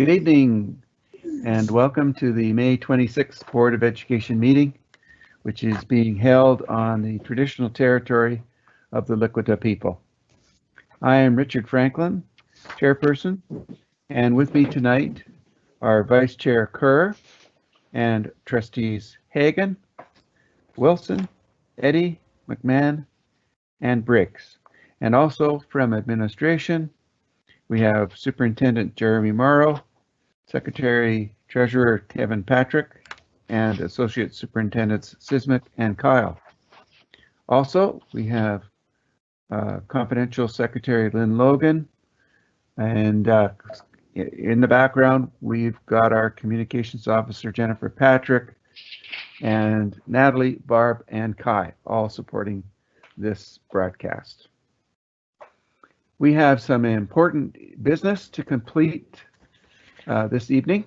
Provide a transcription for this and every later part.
Good evening and welcome to the May 26th Board of Education meeting, which is being held on the traditional territory of the Likwita people. I am Richard Franklin, chairperson, and with me tonight are Vice Chair Kerr and trustees Hagan, Wilson, Eddy, McMahon, and Briggs. And also from administration, we have Superintendent Jeremy Morrow, Secretary Treasurer Kevin Patrick, and Associate Superintendents Sismic and Kyle. Also, we have Confidential Secretary Lynn Logan, and in the background, we've got our Communications Officer Jennifer Patrick, and Natalie, Barb, and Kai, all supporting this broadcast. We have some important business to complete this evening,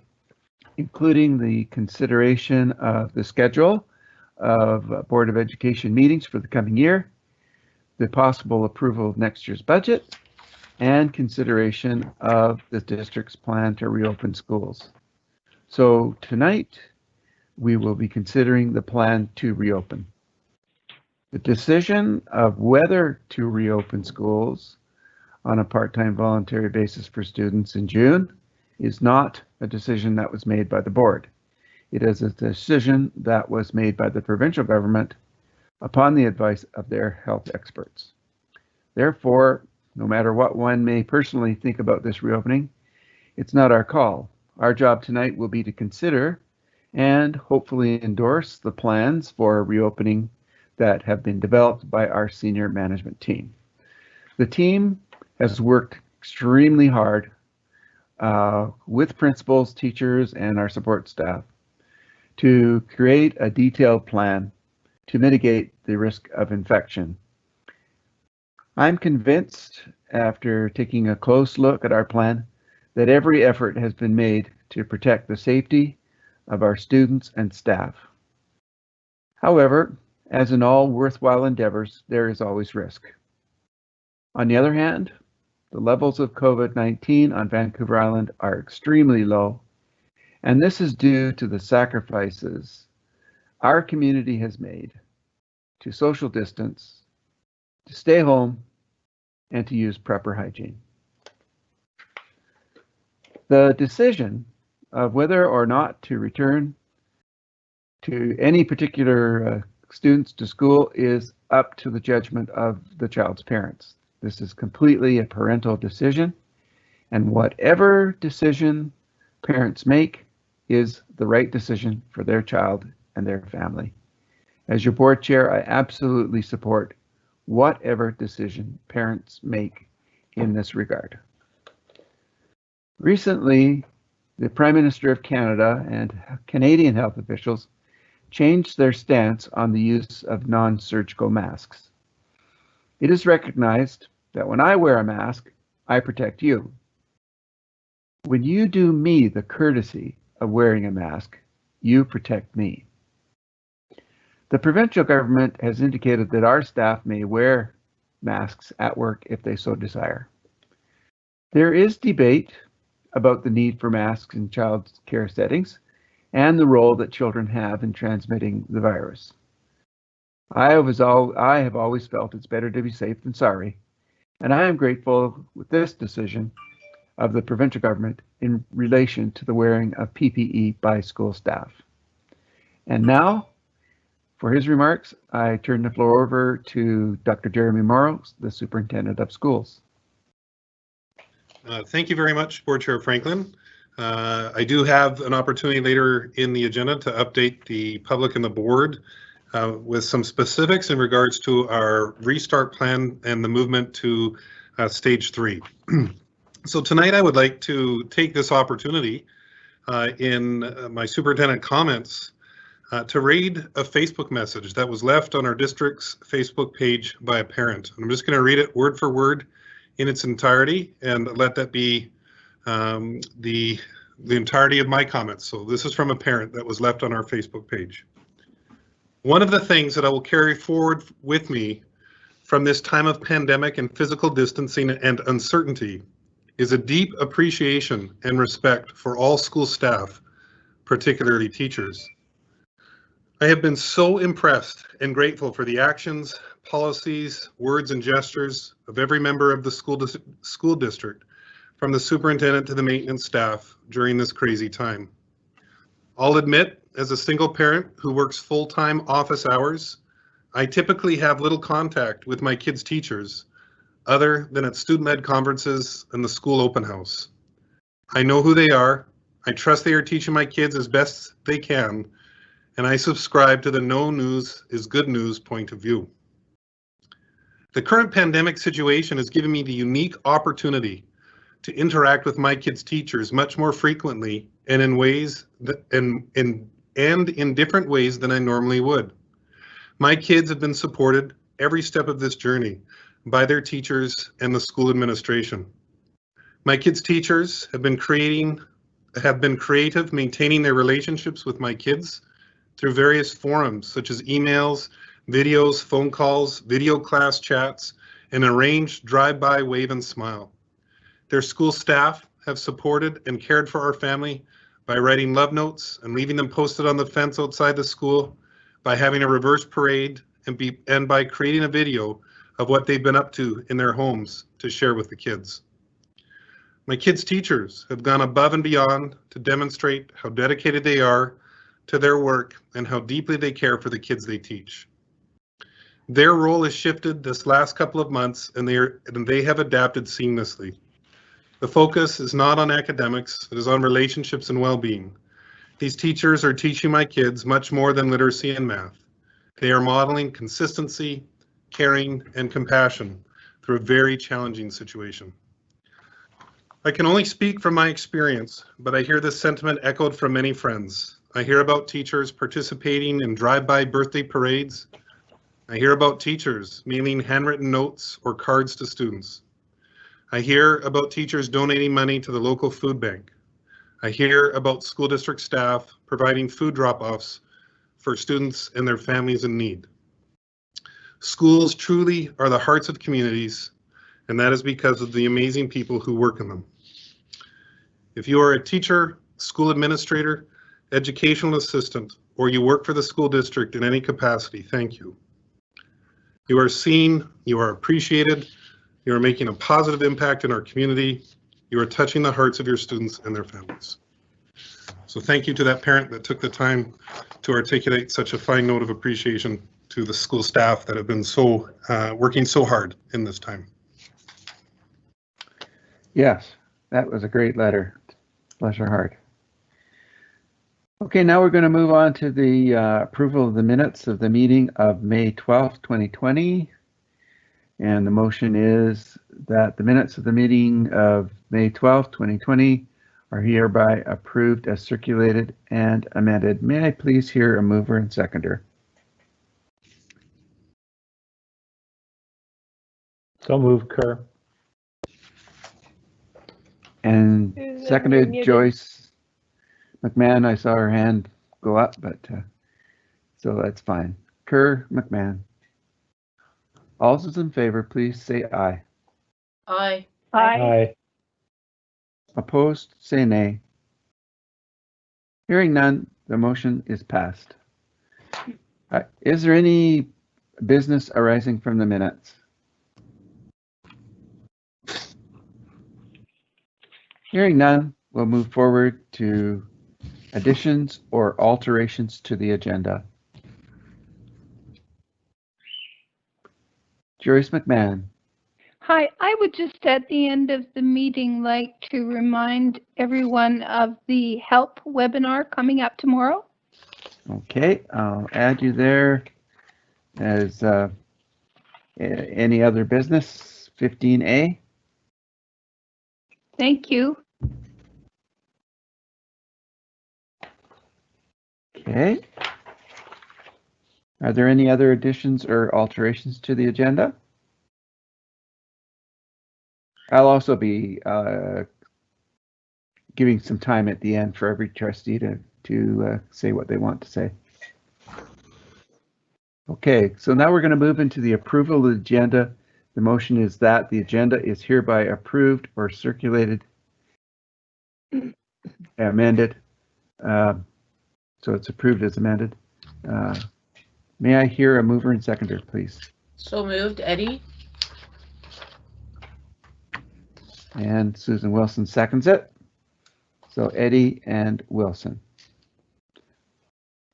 including the consideration of the schedule of Board of Education meetings for the coming year, the possible approval of next year's budget, and consideration of the district's plan to reopen schools. So tonight, we will be considering the plan to reopen. The decision of whether to reopen schools on a part-time voluntary basis for students in June is not a decision that was made by the board. It is a decision that was made by the provincial government upon the advice of their health experts. Therefore, no matter what one may personally think about this reopening, it's not our call. Our job tonight will be to consider and hopefully endorse the plans for reopening that have been developed by our senior management team. The team has worked extremely hard with principals, teachers, and our support staff to create a detailed plan to mitigate the risk of infection. I'm convinced, after taking a close look at our plan, that every effort has been made to protect the safety of our students and staff. However, as in all worthwhile endeavors, there is always risk. On the other hand, the levels of COVID-19 on Vancouver Island are extremely low, and this is due to the sacrifices our community has made to social distance, to stay home, and to use proper hygiene. The decision of whether or not to return to any particular students to school is up to the judgment of the child's parents. This is completely a parental decision, and whatever decision parents make is the right decision for their child and their family. As your board chair, I absolutely support whatever decision parents make in this regard. Recently, the Prime Minister of Canada and Canadian health officials changed their stance on the use of non-surgical masks. It is recognized that when I wear a mask, I protect you. When you do me the courtesy of wearing a mask, you protect me. The provincial government has indicated that our staff may wear masks at work if they so desire. There is debate about the need for masks in child care settings and the role that children have in transmitting the virus. I have always felt it's better to be safe than sorry, and I am grateful with this decision of the provincial government in relation to the wearing of PPE by school staff. And now, for his remarks, I turn the floor over to Dr. Jeremy Morrow, the Superintendent of Schools. Thank you very much, Board Chair Franklin. I do have an opportunity later in the agenda to update the public and the board with some specifics in regards to our restart plan and the movement to stage 3. So tonight I would like to take this opportunity in my superintendent comments to read a Facebook message that was left on our district's Facebook page by a parent. I'm just going to read it word for word in its entirety and let that be the entirety of my comments. So this is from a parent that was left on our Facebook page. One of the things that I will carry forward with me from this time of pandemic and physical distancing and uncertainty is a deep appreciation and respect for all school staff, particularly teachers. I have been so impressed and grateful for the actions, policies, words, and gestures of every member of the school district, from the superintendent to the maintenance staff during this crazy time. I'll admit, as a single parent who works full-time office hours, I typically have little contact with my kids' teachers other than at student-led conferences and the school open house. I know who they are, I trust they are teaching my kids as best they can, and I subscribe to the no news is good news point of view. The current pandemic situation has given me the unique opportunity to interact with my kids' teachers much more frequently and in ways that, and in different ways than I normally would. My kids have been supported every step of this journey by their teachers and the school administration. My kids' teachers have been creative maintaining their relationships with my kids through various forums such as emails, videos, phone calls, video class chats, and arranged drive-by wave and smile. Their school staff have supported and cared for our family by writing love notes and leaving them posted on the fence outside the school, by having a reverse parade, and by creating a video of what they've been up to in their homes to share with the kids. My kids' teachers have gone above and beyond to demonstrate how dedicated they are to their work and how deeply they care for the kids they teach. Their role has shifted this last couple of months, and they have adapted seamlessly. The focus is not on academics, it is on relationships and well-being. These teachers are teaching my kids much more than literacy and math. They are modeling consistency, caring, and compassion through a very challenging situation. I can only speak from my experience, but I hear this sentiment echoed from many friends. I hear about teachers participating in drive-by birthday parades. I hear about teachers mailing handwritten notes or cards to students. I hear about teachers donating money to the local food bank. I hear about school district staff providing food drop-offs for students and their families in need. Schools truly are the hearts of communities, and that is because of the amazing people who work in them. If you are a teacher, school administrator, educational assistant, or you work for the school district in any capacity, thank you. You are seen, you are appreciated, you are making a positive impact in our community, you are touching the hearts of your students and their families. So thank you to that parent that took the time to articulate such a fine note of appreciation to the school staff that have been working so hard in this time. Yes, that was a great letter. Bless your heart. Okay, now we're going to move on to the approval of the minutes of the meeting of May 12th, 2020. And the motion is that the minutes of the meeting of May 12th, 2020 are hereby approved as circulated and amended. May I please hear a mover and seconder? So moved, Kerr. And seconded, Joyce McMahon. I saw her hand go up, but so that's fine. Kerr, McMahon. All those in favor, please say aye. Aye. Aye. Opposed, say nay. Hearing none, the motion is passed. Is there any business arising from the minutes? Hearing none, we'll move forward to additions or alterations to the agenda. Joyce McMahon. Hi, I would just at the end of the meeting like to remind everyone of the HELP webinar coming up tomorrow. Okay, I'll add you there as any other business, 15A. Thank you. Okay. Are there any other additions or alterations to the agenda? I'll also be giving some time at the end for every trustee to say what they want to say. Okay, so now we're going to move into the approval of the agenda The motion is that the agenda is hereby approved or circulated, amended. So it's approved as amended. May I hear a mover and seconder, please? So moved, Eddie. And Susan Wilson seconds it. So Eddie and Wilson.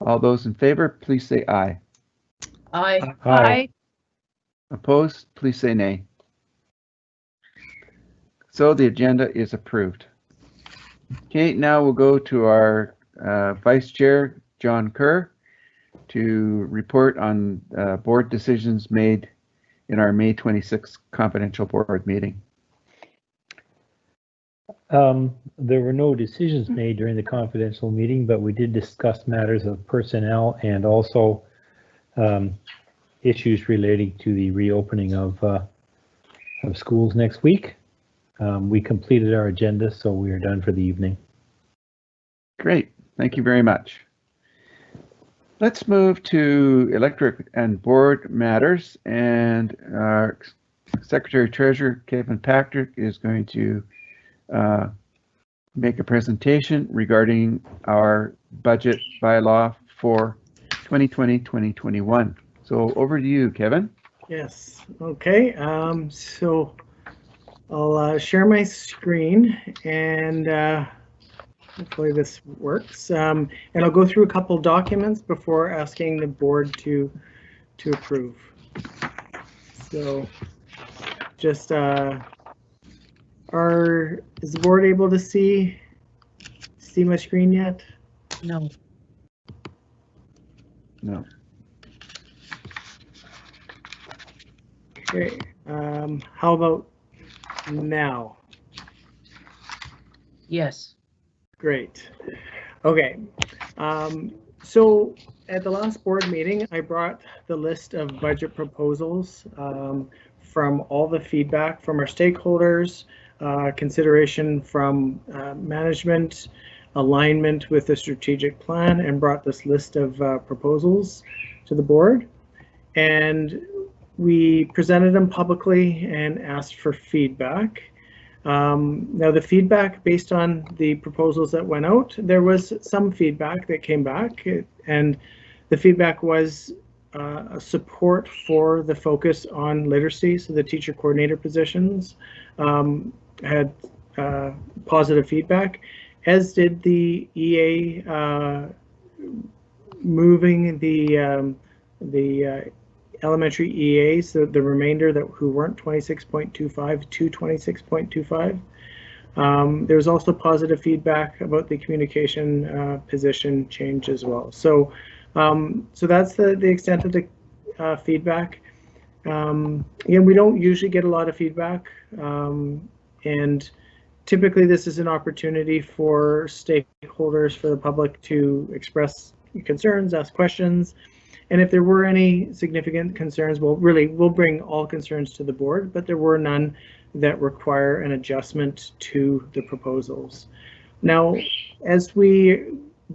All those in favor, please say aye. Aye. Aye. Opposed, please say nay. So the agenda is approved. Okay, now we'll go to our Vice Chair, John Kerr, to report on board decisions made in our May 26th confidential board meeting. There were no decisions made during the confidential meeting, but we did discuss matters of personnel and also issues relating to the reopening of schools next week. We completed our agenda, so we are done for the evening. Great, thank you very much. Let's move to electorate and board matters, and our Secretary Treasurer Kevin Patrick is going to make a presentation regarding our budget bylaw for 2020-2021. So over to you, Kevin. Yes, okay, so I'll share my screen and hopefully this works. And I'll go through a couple documents before asking the board to approve. So just is the board able to see my screen yet? No. No. Okay, how about now? Yes. Great. Okay. So at the last board meeting, I brought the list of budget proposals from all the feedback from our stakeholders, consideration from management, alignment with the strategic plan, and brought this list of proposals to the board. And we presented them publicly and asked for feedback. Now the feedback based on the proposals that went out, there was some feedback that came back, and the feedback was a support for the focus on literacy. So the teacher coordinator positions had positive feedback, as did the EA moving the elementary EAs, the remainder that who weren't 26.25 to 26.25. There's also positive feedback about the communication position change as well. So so that's the extent of the feedback. Again, we don't usually get a lot of feedback, and typically this is an opportunity for stakeholders, for the public to express concerns, ask questions. And if there were any significant concerns, we'll bring all concerns to the board, but there were none that require an adjustment to the proposals. Now, as we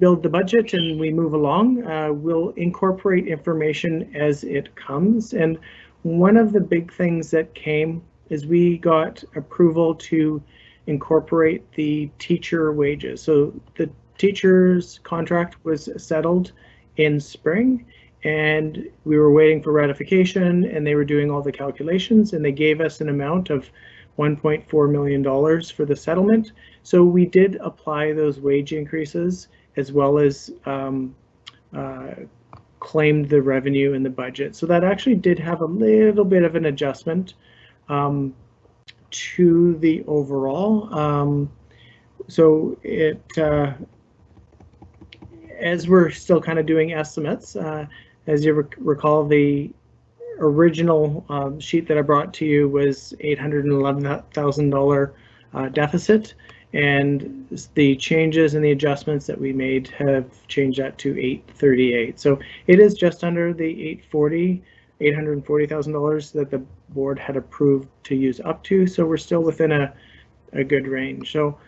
build the budget and we move along, we'll incorporate information as it comes. And one of the big things that came is we got approval to incorporate the teacher wages. So the teacher's contract was settled in spring, and we were waiting for ratification, and they were doing all the calculations, and they gave us an amount of $1.4 million for the settlement. So we did apply those wage increases, as well as claimed the revenue in the budget. So that actually did have a little bit of an adjustment to the overall. So it, as we're still kind of doing estimates, as you recall, the original sheet that I brought to you was $811,000 deficit, and the changes and the adjustments that we made have changed that to $838. So it is just under the $840,000 that the board had approved to use up to. So we're still within a good range. So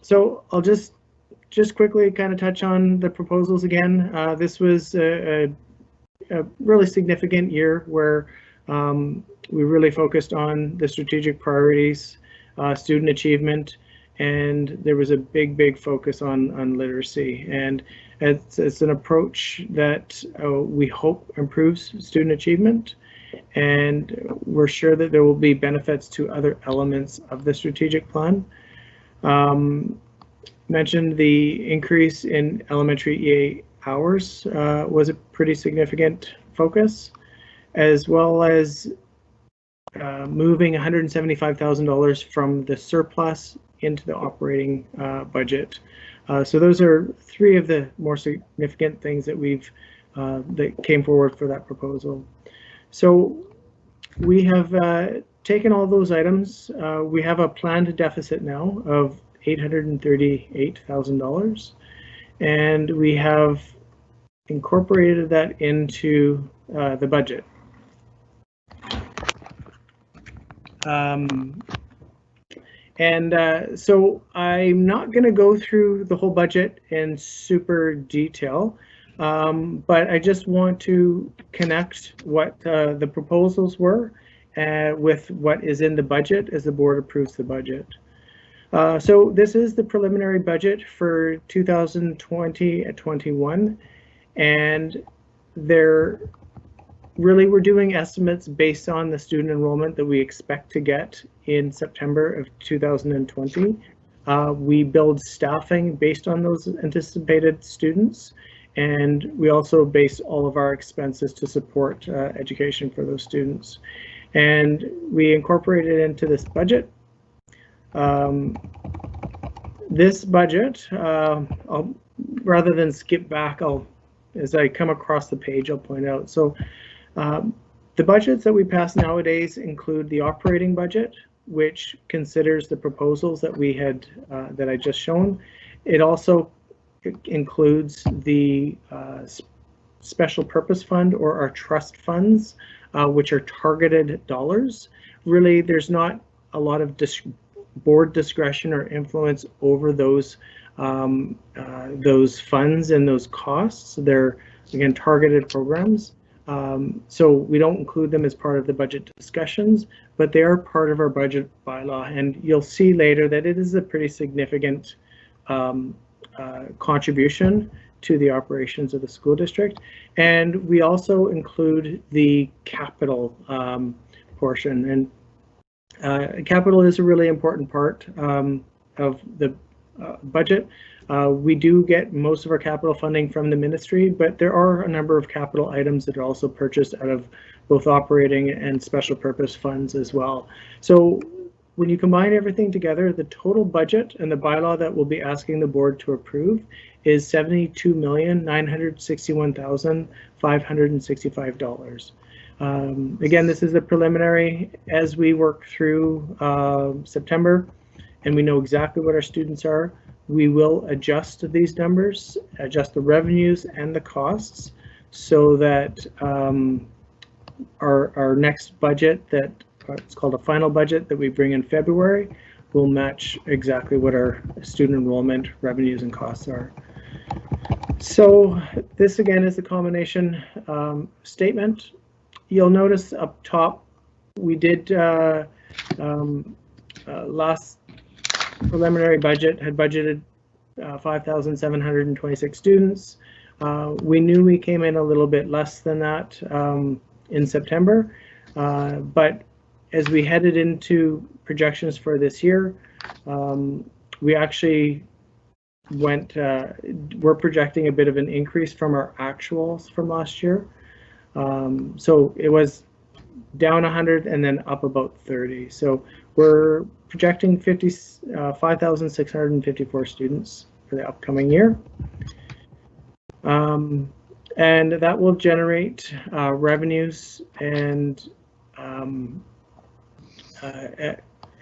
so I'll just quickly kind of touch on the proposals again. This was a really significant year where We really focused on the strategic priorities, student achievement, and there was a big focus on literacy. And it's an approach that we hope improves student achievement, and we're sure that there will be benefits to other elements of the strategic plan. Mentioned the increase in elementary EA hours was a pretty significant focus, as well as moving $175,000 from the surplus into the operating budget. So those are three of the more significant things that that came forward for that proposal. So we have taken all those items. We have a planned deficit now of $838,000, and we have incorporated that into the budget. So I'm not going to go through the whole budget in super detail, but I just want to connect what the proposals were with what is in the budget as the board approves the budget. So this is the preliminary budget for 2020-21, and we're doing estimates based on the student enrollment that we expect to get in September of 2020. We build staffing based on those anticipated students, and we also base all of our expenses to support education for those students. And we incorporate it into this budget. This budget, rather than skip back, as I come across the page, I'll point out. So the budgets that we pass nowadays include the operating budget, which considers the proposals that we had that I just shown. It also includes the special purpose fund, or our trust funds, which are targeted dollars. Really, there's not a lot of board discretion or influence over those funds and those costs. They're, again, targeted programs. So we don't include them as part of the budget discussions, but they are part of our budget bylaw, and you'll see later that it is a pretty significant contribution to the operations of the school district. And we also include the capital portion, and capital is a really important part of the budget. We do get most of our capital funding from the ministry, but there are a number of capital items that are also purchased out of both operating and special purpose funds as well. So when you combine everything together, the total budget and the bylaw that we'll be asking the board to approve is $72,961,565. Again, this is a preliminary. As we work through September and we know exactly what our students are, we will adjust these numbers, adjust the revenues and the costs, so that our next budget, that it's called a final budget that we bring in February, will match exactly what our student enrollment revenues and costs are. So this again is the combination statement. You'll notice up top, we did last preliminary budget had budgeted 5,726 students. We knew we came in a little bit less than that in September, but as we headed into projections for this year, we actually we're projecting a bit of an increase from our actuals from last year. So it was down 100 and then up about 30. So we're projecting 5,654 students for the upcoming year. And that will generate revenues and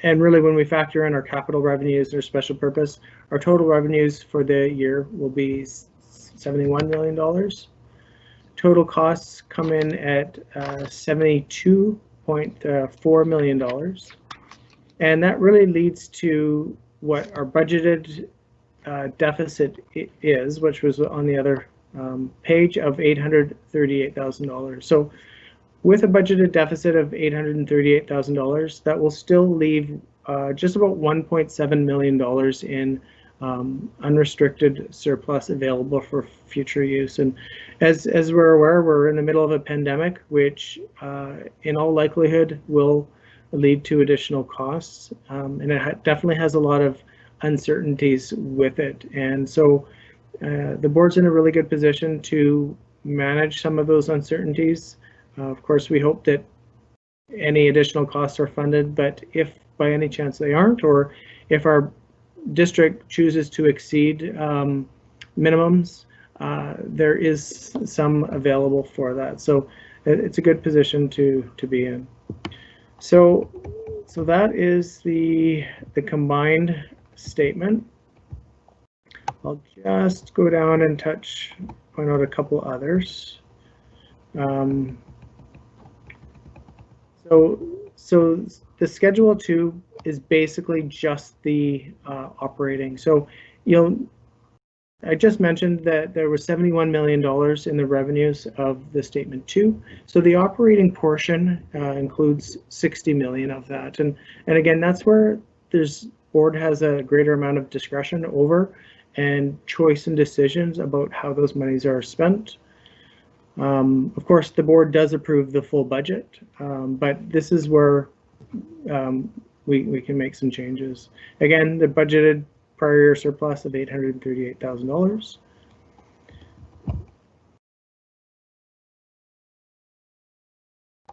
really when we factor in our capital revenues or special purpose, our total revenues for the year will be $71 million. Total costs come in at $72.4 million. And that really leads to what our budgeted deficit is, which was on the other page, of $838,000. So with a budgeted deficit of $838,000, that will still leave just about $1.7 million in unrestricted surplus available for future use. And as we're aware, we're in the middle of a pandemic, which in all likelihood will lead to additional costs. And it definitely has a lot of uncertainties with it. And so the board's in a really good position to manage some of those uncertainties. Of course, we hope that any additional costs are funded, but if by any chance they aren't, or if our district chooses to exceed minimums, there is some available for that. So it's a good position to be in. So that is the combined statement. I'll just go down and point out a couple others. So the Schedule 2 is basically just the operating. So I just mentioned that there was $71 million in the revenues of the Statement 2. So the operating portion includes $60 million of that. And again, that's where board has a greater amount of discretion over and choice and decisions about how those monies are spent. Of course, the board does approve the full budget, but this is where we can make some changes. Again, the budgeted prior year surplus of $838,000.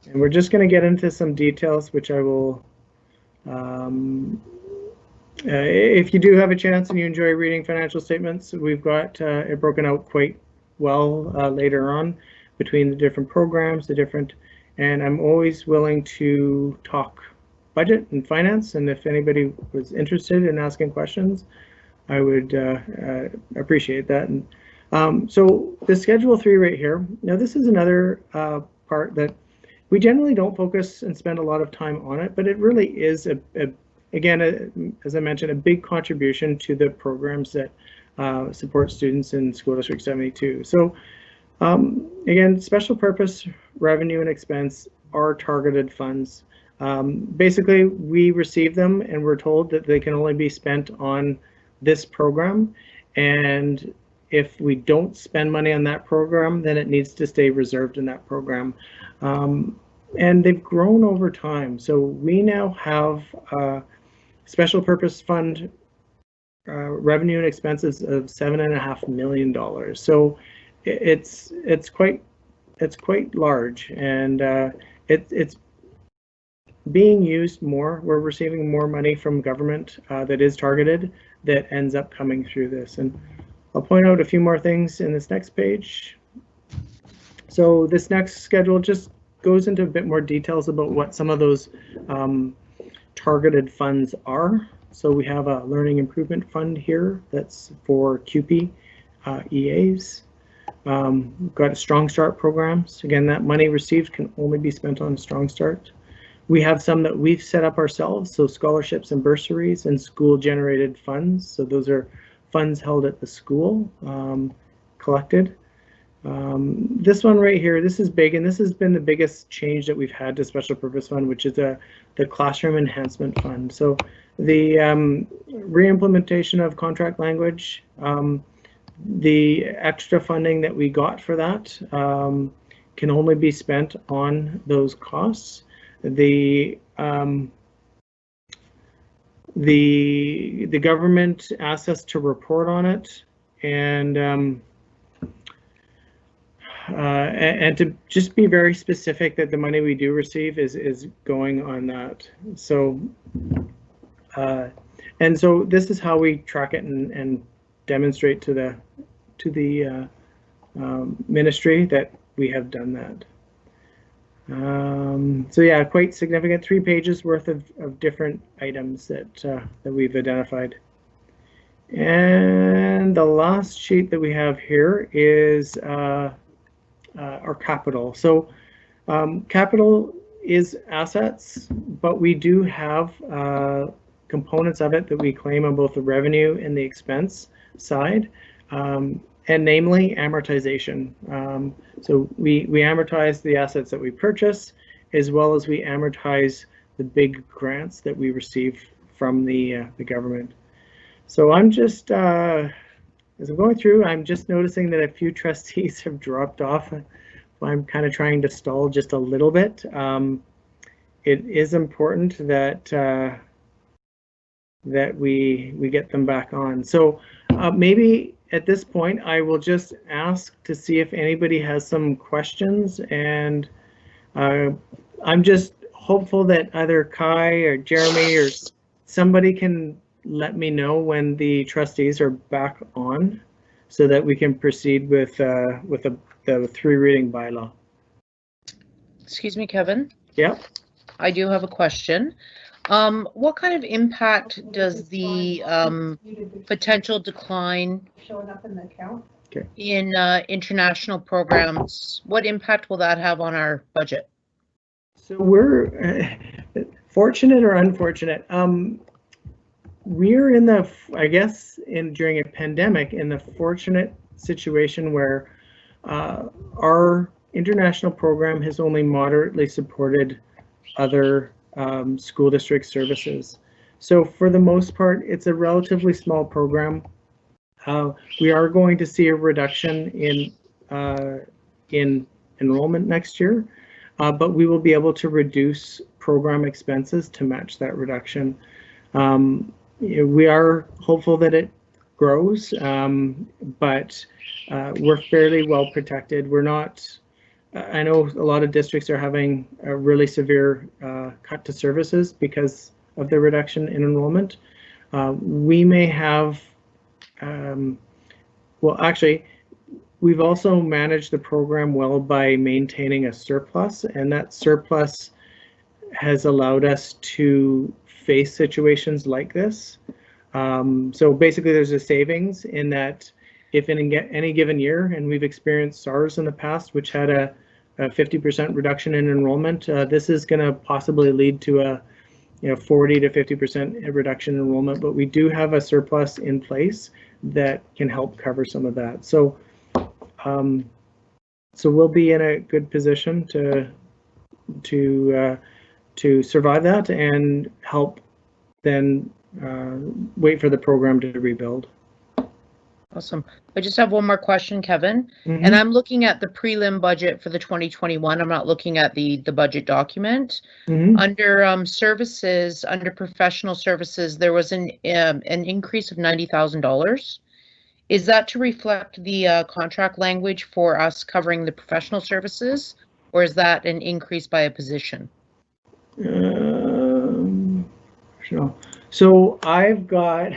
And we're just going to get into some details, which I will, if you do have a chance and you enjoy reading financial statements, we've got it broken out quite well later on between the different programs, and I'm always willing to talk budget and finance, and if anybody was interested in asking questions, I would appreciate that. And so the Schedule 3 right here, now this is another part that we generally don't focus and spend a lot of time on it, but it really is again, as I mentioned, a big contribution to the programs that support students in School District 72. So again, special purpose revenue and expense are targeted funds. Basically, we receive them and we're told that they can only be spent on this program. And if we don't spend money on that program, then it needs to stay reserved in that program. And they've grown over time. So we now have special purpose fund revenue and expenses of $7.5 million. So it's quite large, and it's being used more. We're receiving more money from government that is targeted that ends up coming through this. And I'll point out a few more things in this next page. So this next schedule just goes into a bit more details about what some of those targeted funds are. So we have a learning improvement fund here that's for QP EAs. We've got Strong Start programs. Again, that money received can only be spent on Strong Start. We have some that we've set up ourselves, so scholarships and bursaries and school generated funds. So those are funds held at the school, collected. This one right here, this is big, and this has been the biggest change that we've had to Special Purpose Fund, which is the Classroom Enhancement Fund. So the re-implementation of contract language, the extra funding that we got for that can only be spent on those costs. The government asks us to report on it, and to just be very specific that the money we do receive is going on that. So and so this is how we track it and demonstrate to the ministry that we have done that. So yeah, quite significant, 3 pages worth of different items that we've identified. And the last sheet that we have here is our capital. So capital is assets, but we do have components of it that we claim on both the revenue and the expense side. And and namely amortization. So we amortize the assets that we purchase, as well as we amortize the big grants that we receive from the government. So I'm just, as I'm going through, I'm just noticing that a few trustees have dropped off. I'm kind of trying to stall just a little bit. It is important that that we get them back on. So maybe at this point, I will just ask to see if anybody has some questions, and I'm just hopeful that either Kai or Jeremy or somebody can let me know when the trustees are back on, so that we can proceed with the 3-reading bylaw. Excuse me, Kevin. Yeah. I do have a question. What kind of impact does the potential decline in international programs, what impact will that have on our budget? So we're fortunate or unfortunate. We're in the, I guess, during a pandemic, in the fortunate situation where our international program has only moderately supported other school district services. So for the most part, it's a relatively small program. We are going to see a reduction in enrollment next year, but we will be able to reduce program expenses to match that reduction. We are hopeful that it grows, but we're fairly well protected. We're not, I know a lot of districts are having a really severe cut to services because of the reduction in enrollment. We may have, well, actually, we've also managed the program well by maintaining a surplus, and that surplus has allowed us to face situations like this. So basically there's a savings in that if in any given year, and we've experienced SARS in the past, which had a 50% reduction in enrollment, this is going to possibly lead to a 40 to 50% reduction in enrollment, but we do have a surplus in place that can help cover some of that. So so we'll be in a good position to survive that and help then wait for the program to rebuild. Awesome. I just have one more question, Kevin. And I'm looking at the prelim budget for the 2021. I'm not looking at the budget document. Under services, under professional services, there was an increase of $90,000. Is that to reflect the contract language for us covering the professional services, or is that an increase by a position? So I've got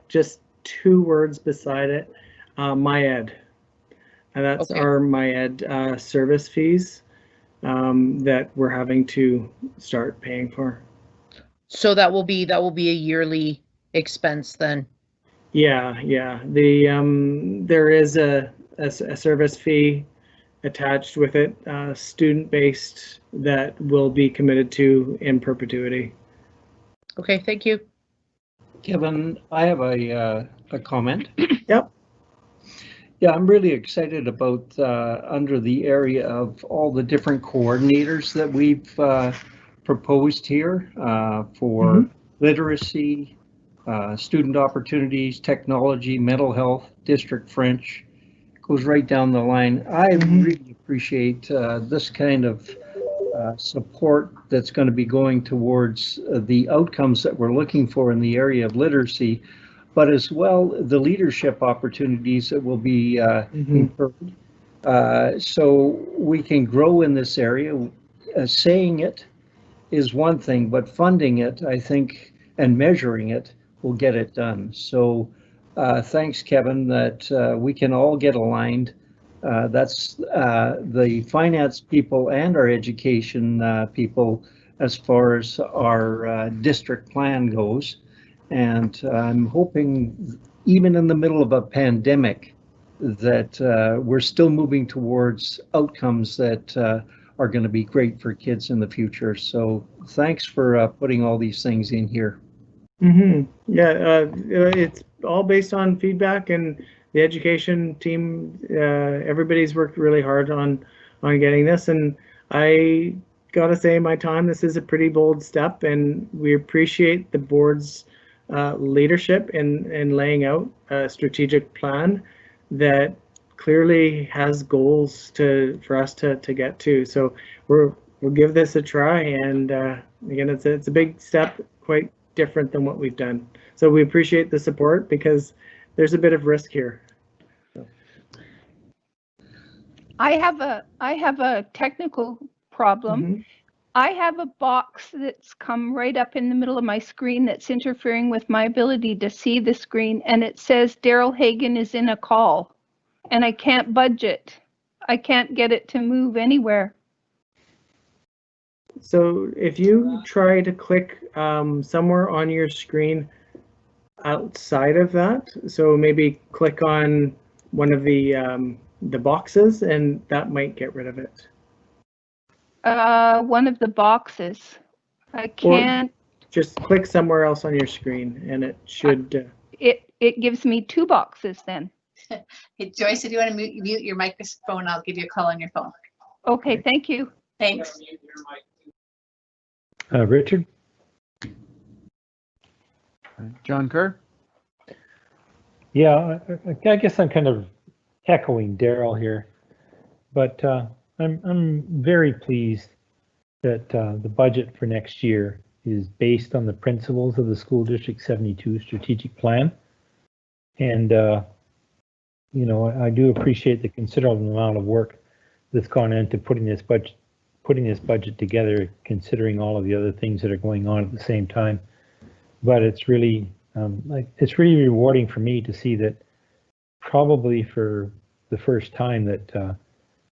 just 2 words beside it, MyEd, and that's okay. Our MyEd service fees that we're having to start paying for. So that will be a yearly expense then. Yeah. There is a service fee attached with it, student-based, that will be committed to in perpetuity. Okay, thank you. Kevin, I have a comment. Yep. Yeah, I'm really excited about under the area of all the different coordinators that we've proposed here for literacy, student opportunities, technology, mental health, district French, goes right down the line. I really appreciate this kind of support that's going to be going towards the outcomes that we're looking for in the area of literacy, but as well the leadership opportunities that will be incurred. So we can grow in this area. Saying it is one thing, but funding it, I think, and measuring it will get it done. So thanks, Kevin, that we can all get aligned. That's the finance people and our education people as far as our district plan goes. And I'm hoping even in the middle of a pandemic that we're still moving towards outcomes that are going to be great for kids in the future. So thanks for putting all these things in here. Yeah, it's all based on feedback, and the education team, everybody's worked really hard on getting this. And I gotta say, my time, this is a pretty bold step, and we appreciate the board's leadership in laying out a strategic plan that clearly has goals for us to get to. So we'll give this a try, and again, it's a big step, quite different than what we've done. So we appreciate the support because there's a bit of risk here. I have a technical problem. I have a box that's come right up in the middle of my screen that's interfering with my ability to see the screen, and it says Daryl Hagan is in a call, and I can't budge it. I can't get it to move anywhere. So if you try to click somewhere on your screen outside of that, so maybe click on one of the boxes, and that might get rid of it. One of the boxes. I can't. Or just click somewhere else on your screen, and it should. It gives me two boxes then. Hey, Joyce, if you want to mute your microphone, I'll give you a call on your phone. Okay, thank you. Thanks. Richard? John Kerr? Yeah, I guess I'm kind of echoing Daryl here, but I'm very pleased that the budget for next year is based on the principles of the School District 72 strategic plan. And, you know, I do appreciate the considerable amount of work that's gone into putting this budget together, considering all of the other things that are going on at the same time. But it's really, it's really rewarding for me to see that probably for the first time that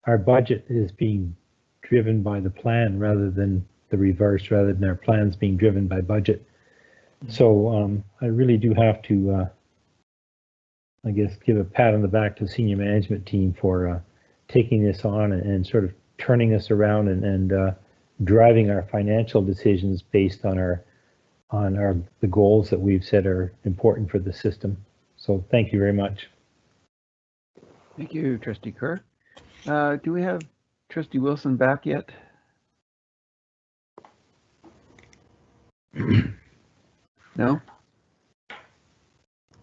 our budget is being driven by the plan rather than the reverse, rather than our plans being driven by budget. So I really do have to, I guess, give a pat on the back to the senior management team for taking this on and sort of turning us around and driving our financial decisions based on the goals that we've said are important for the system. So thank you very much. Thank you, Trustee Kerr. Do we have Trustee Wilson back yet? No.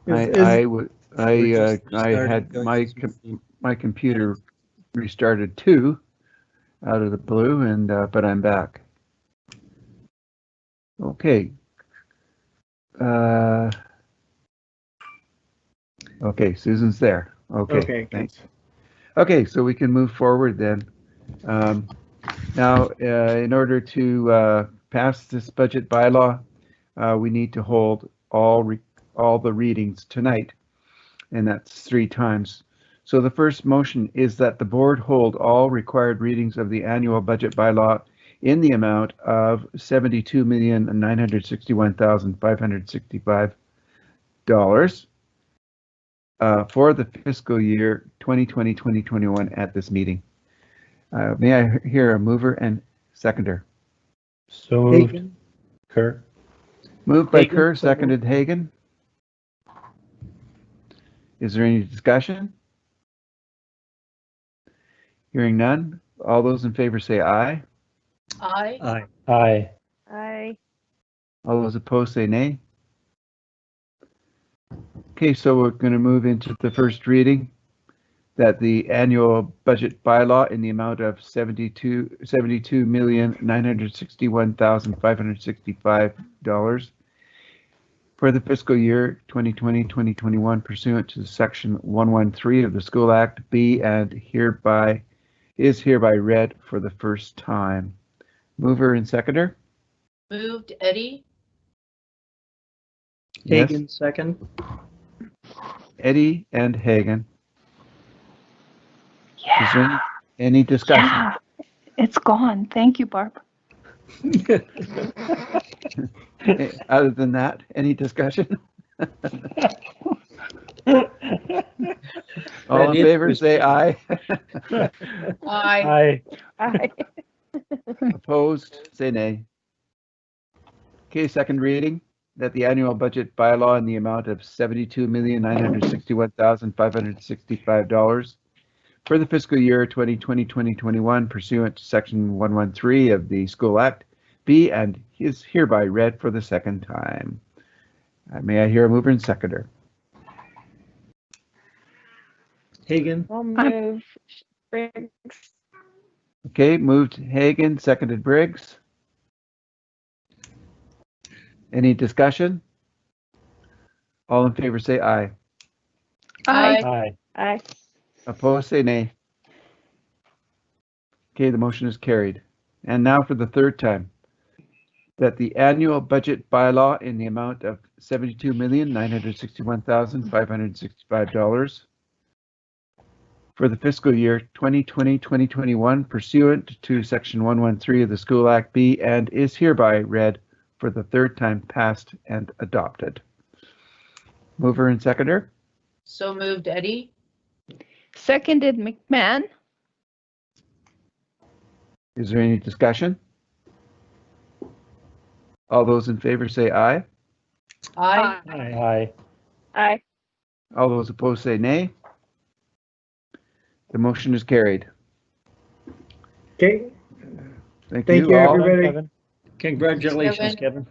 I had my computer restarted too, out of the blue, and but I'm back. Okay. Okay, Susan's there. Okay, thanks. Okay, so we can move forward then. Now, in order to pass this budget bylaw, we need to hold all the readings tonight, and that's 3 times. So the first motion is that the board hold all required readings of the annual budget bylaw in the amount of $72,961,565 for the fiscal year 2020-2021 at this meeting. May I hear a mover and seconder? So moved. Kerr. Moved by Kerr, seconded Hagan. Is there any discussion? Hearing none. All those in favor say aye. Aye. Aye. Aye. Aye. All those opposed say nay. Okay, so we're going to move into the first reading, that the annual budget bylaw in the amount of $72,961,565 for the fiscal year 2020-2021 pursuant to section 113 of the School Act be and is hereby read for the first time. Mover and seconder? Moved, Eddie. Hagan, Yes. second. Eddie and Hagan. Yeah. Is there any discussion? Yeah. It's gone. Thank you, Barb. Other than that, any discussion? All in favor, say aye. Aye. Aye. Aye. Opposed, say nay. Okay, second reading. that the annual budget bylaw in the amount of $72,961,565 for the fiscal year 2020-2021 pursuant to Section 113 of the School Act be and is hereby read for the second time. May I hear a mover and seconder? Hagan, I'll move. Briggs. Okay, moved Hagan, seconded Briggs. Any discussion? All in favor say aye. Aye. Aye. Aye. Opposed say nay. Okay, the motion is carried. And now for the third time, that the annual budget bylaw in the amount of $72,961,565 for the fiscal year 2020-2021 pursuant to Section 113 of the School Act be and is hereby read for the third time passed and adopted. Mover and seconder? So moved, Eddie. Seconded McMahon. Is there any discussion? All those in favor say aye. Aye. Aye. Aye. All those opposed say nay. The motion is carried. Okay, Thank Thank you you, all. everybody. Kevin. congratulations, Kevin.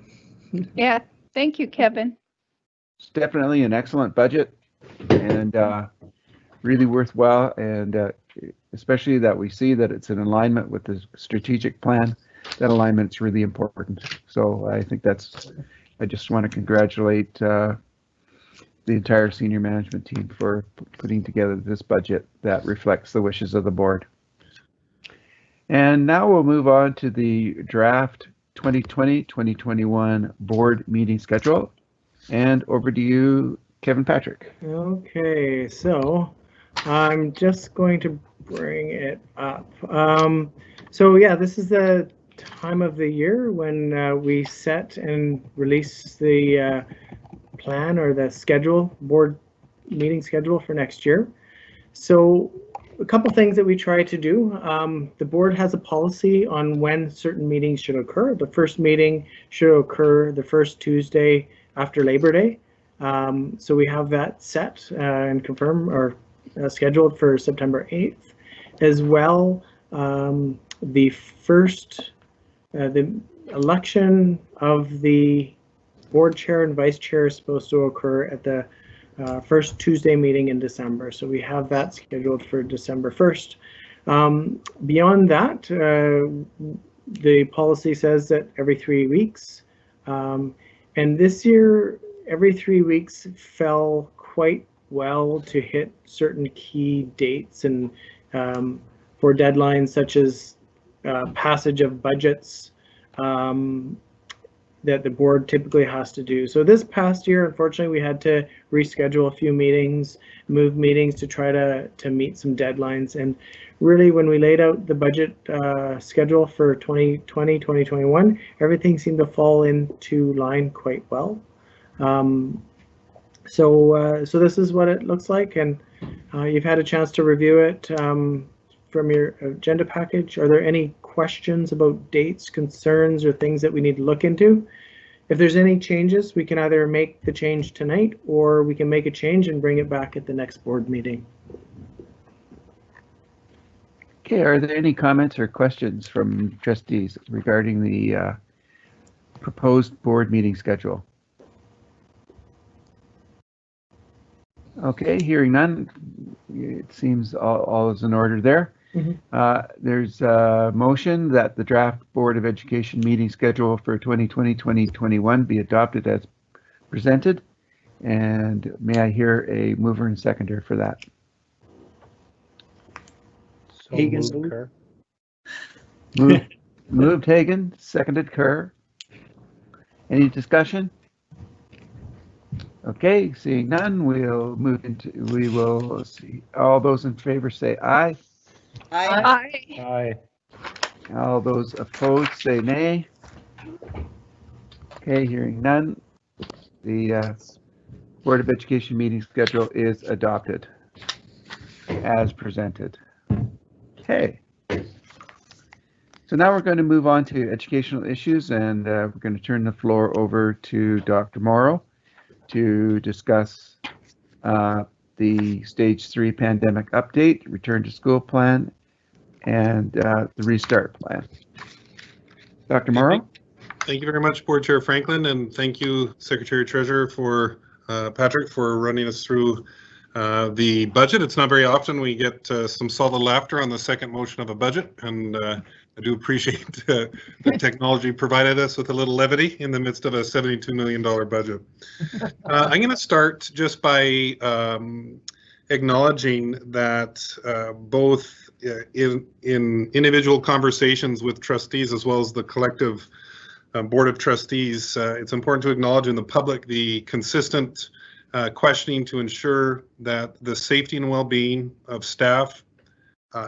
Yeah, thank you, Kevin. It's definitely an excellent budget and really worthwhile, and especially that we see that it's in alignment with the strategic plan. That alignment's really important. So I think I just want to congratulate the entire senior management team for putting together this budget that reflects the wishes of the board. And now we'll move on to the draft 2020-2021 board meeting schedule. And over to you, Kevin Patrick. okay, so I'm just going to bring it up. So yeah, this is the time of the year when we set and release the plan or the schedule, board meeting schedule for next year. So a couple things that we try to do. The board has a policy on when certain meetings should occur. The first meeting should occur the first Tuesday after Labor Day. So we have that set and confirmed or scheduled for September 8th. As well, the election of the board chair and vice chair is supposed to occur at the first Tuesday meeting in December. So we have that scheduled for December 1st. Beyond that, the policy says that every 3 weeks. And this year, every 3 weeks fell quite well to hit certain key dates and for deadlines such as passage of budgets that the board typically has to do. So this past year, unfortunately, we had to reschedule a few meetings, move meetings to try to meet some deadlines. And really, when we laid out the budget schedule for 2020, 2021, everything seemed to fall into line quite well. So this is what it looks like, and you've had a chance to review it from your agenda package. Are there any questions about dates, concerns, or things that we need to look into? If there's any changes, we can either make the change tonight or we can make a change and bring it back at the next board meeting. Okay, are there any comments or questions from trustees regarding the proposed board meeting schedule? Okay, hearing none, it seems all is in order there. There's a motion that the draft Board of Education meeting schedule for 2020-2021 be adopted as presented. And may I hear a mover and seconder for that? So Hagan. moved, Kerr. Moved Hagan, seconded Kerr. Any discussion? Okay, seeing none, we will see. All those in favor say aye. Aye. Aye. All those opposed say nay. Okay, hearing none, the Board of Education meeting schedule is adopted as presented. Okay. So now we're going to move on to educational issues, and we're going to turn the floor over to Dr. Morrow to discuss the Stage 3 pandemic update, return to school plan, and the restart plan. Dr. Morrow? Thank you very much, Board Chair Franklin, and thank you, Secretary Treasurer, for Patrick, for running us through the budget. It's not very often we get some solid laughter on the second motion of a budget, and I do appreciate the technology provided us with a little levity in the midst of a $72 million budget. I'm going to start just by acknowledging that both in individual conversations with trustees as well as the collective Board of Trustees, it's important to acknowledge in the public the consistent questioning to ensure that the safety and well-being of staff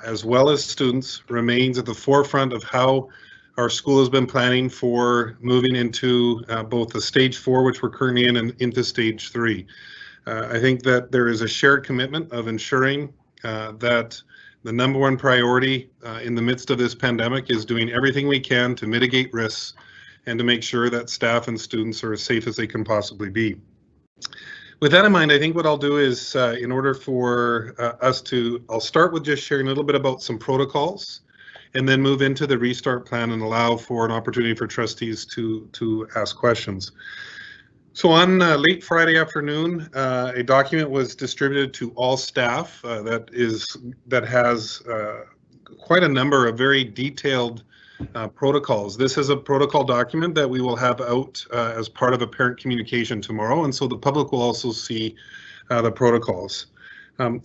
as well as students remains at the forefront of how our school has been planning for moving into both the Stage 4, which we're currently in, and into Stage 3. I think that there is a shared commitment of ensuring that the number one priority in the midst of this pandemic is doing everything we can to mitigate risks and to make sure that staff and students are as safe as they can possibly be. With that in mind, I think what I'll do is, in order for I'll start with just sharing a little bit about some protocols and then move into the restart plan and allow for an opportunity for trustees to ask questions. So on late Friday afternoon, a document was distributed to all staff that has quite a number of very detailed protocols. This is a protocol document that we will have out as part of a parent communication tomorrow, and so the public will also see the protocols.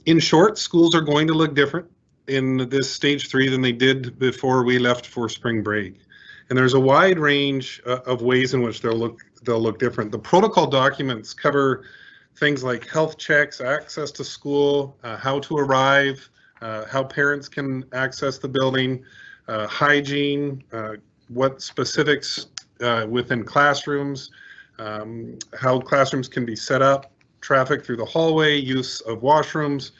In short, schools are going to look different in this Stage 3 than they did before we left for spring break, and there's a wide range of ways in which they'll look different. The protocol documents cover things like health checks, access to school, how to arrive, how parents can access the building, hygiene, what specifics within classrooms, how classrooms can be set up, traffic through the hallway, use of washrooms,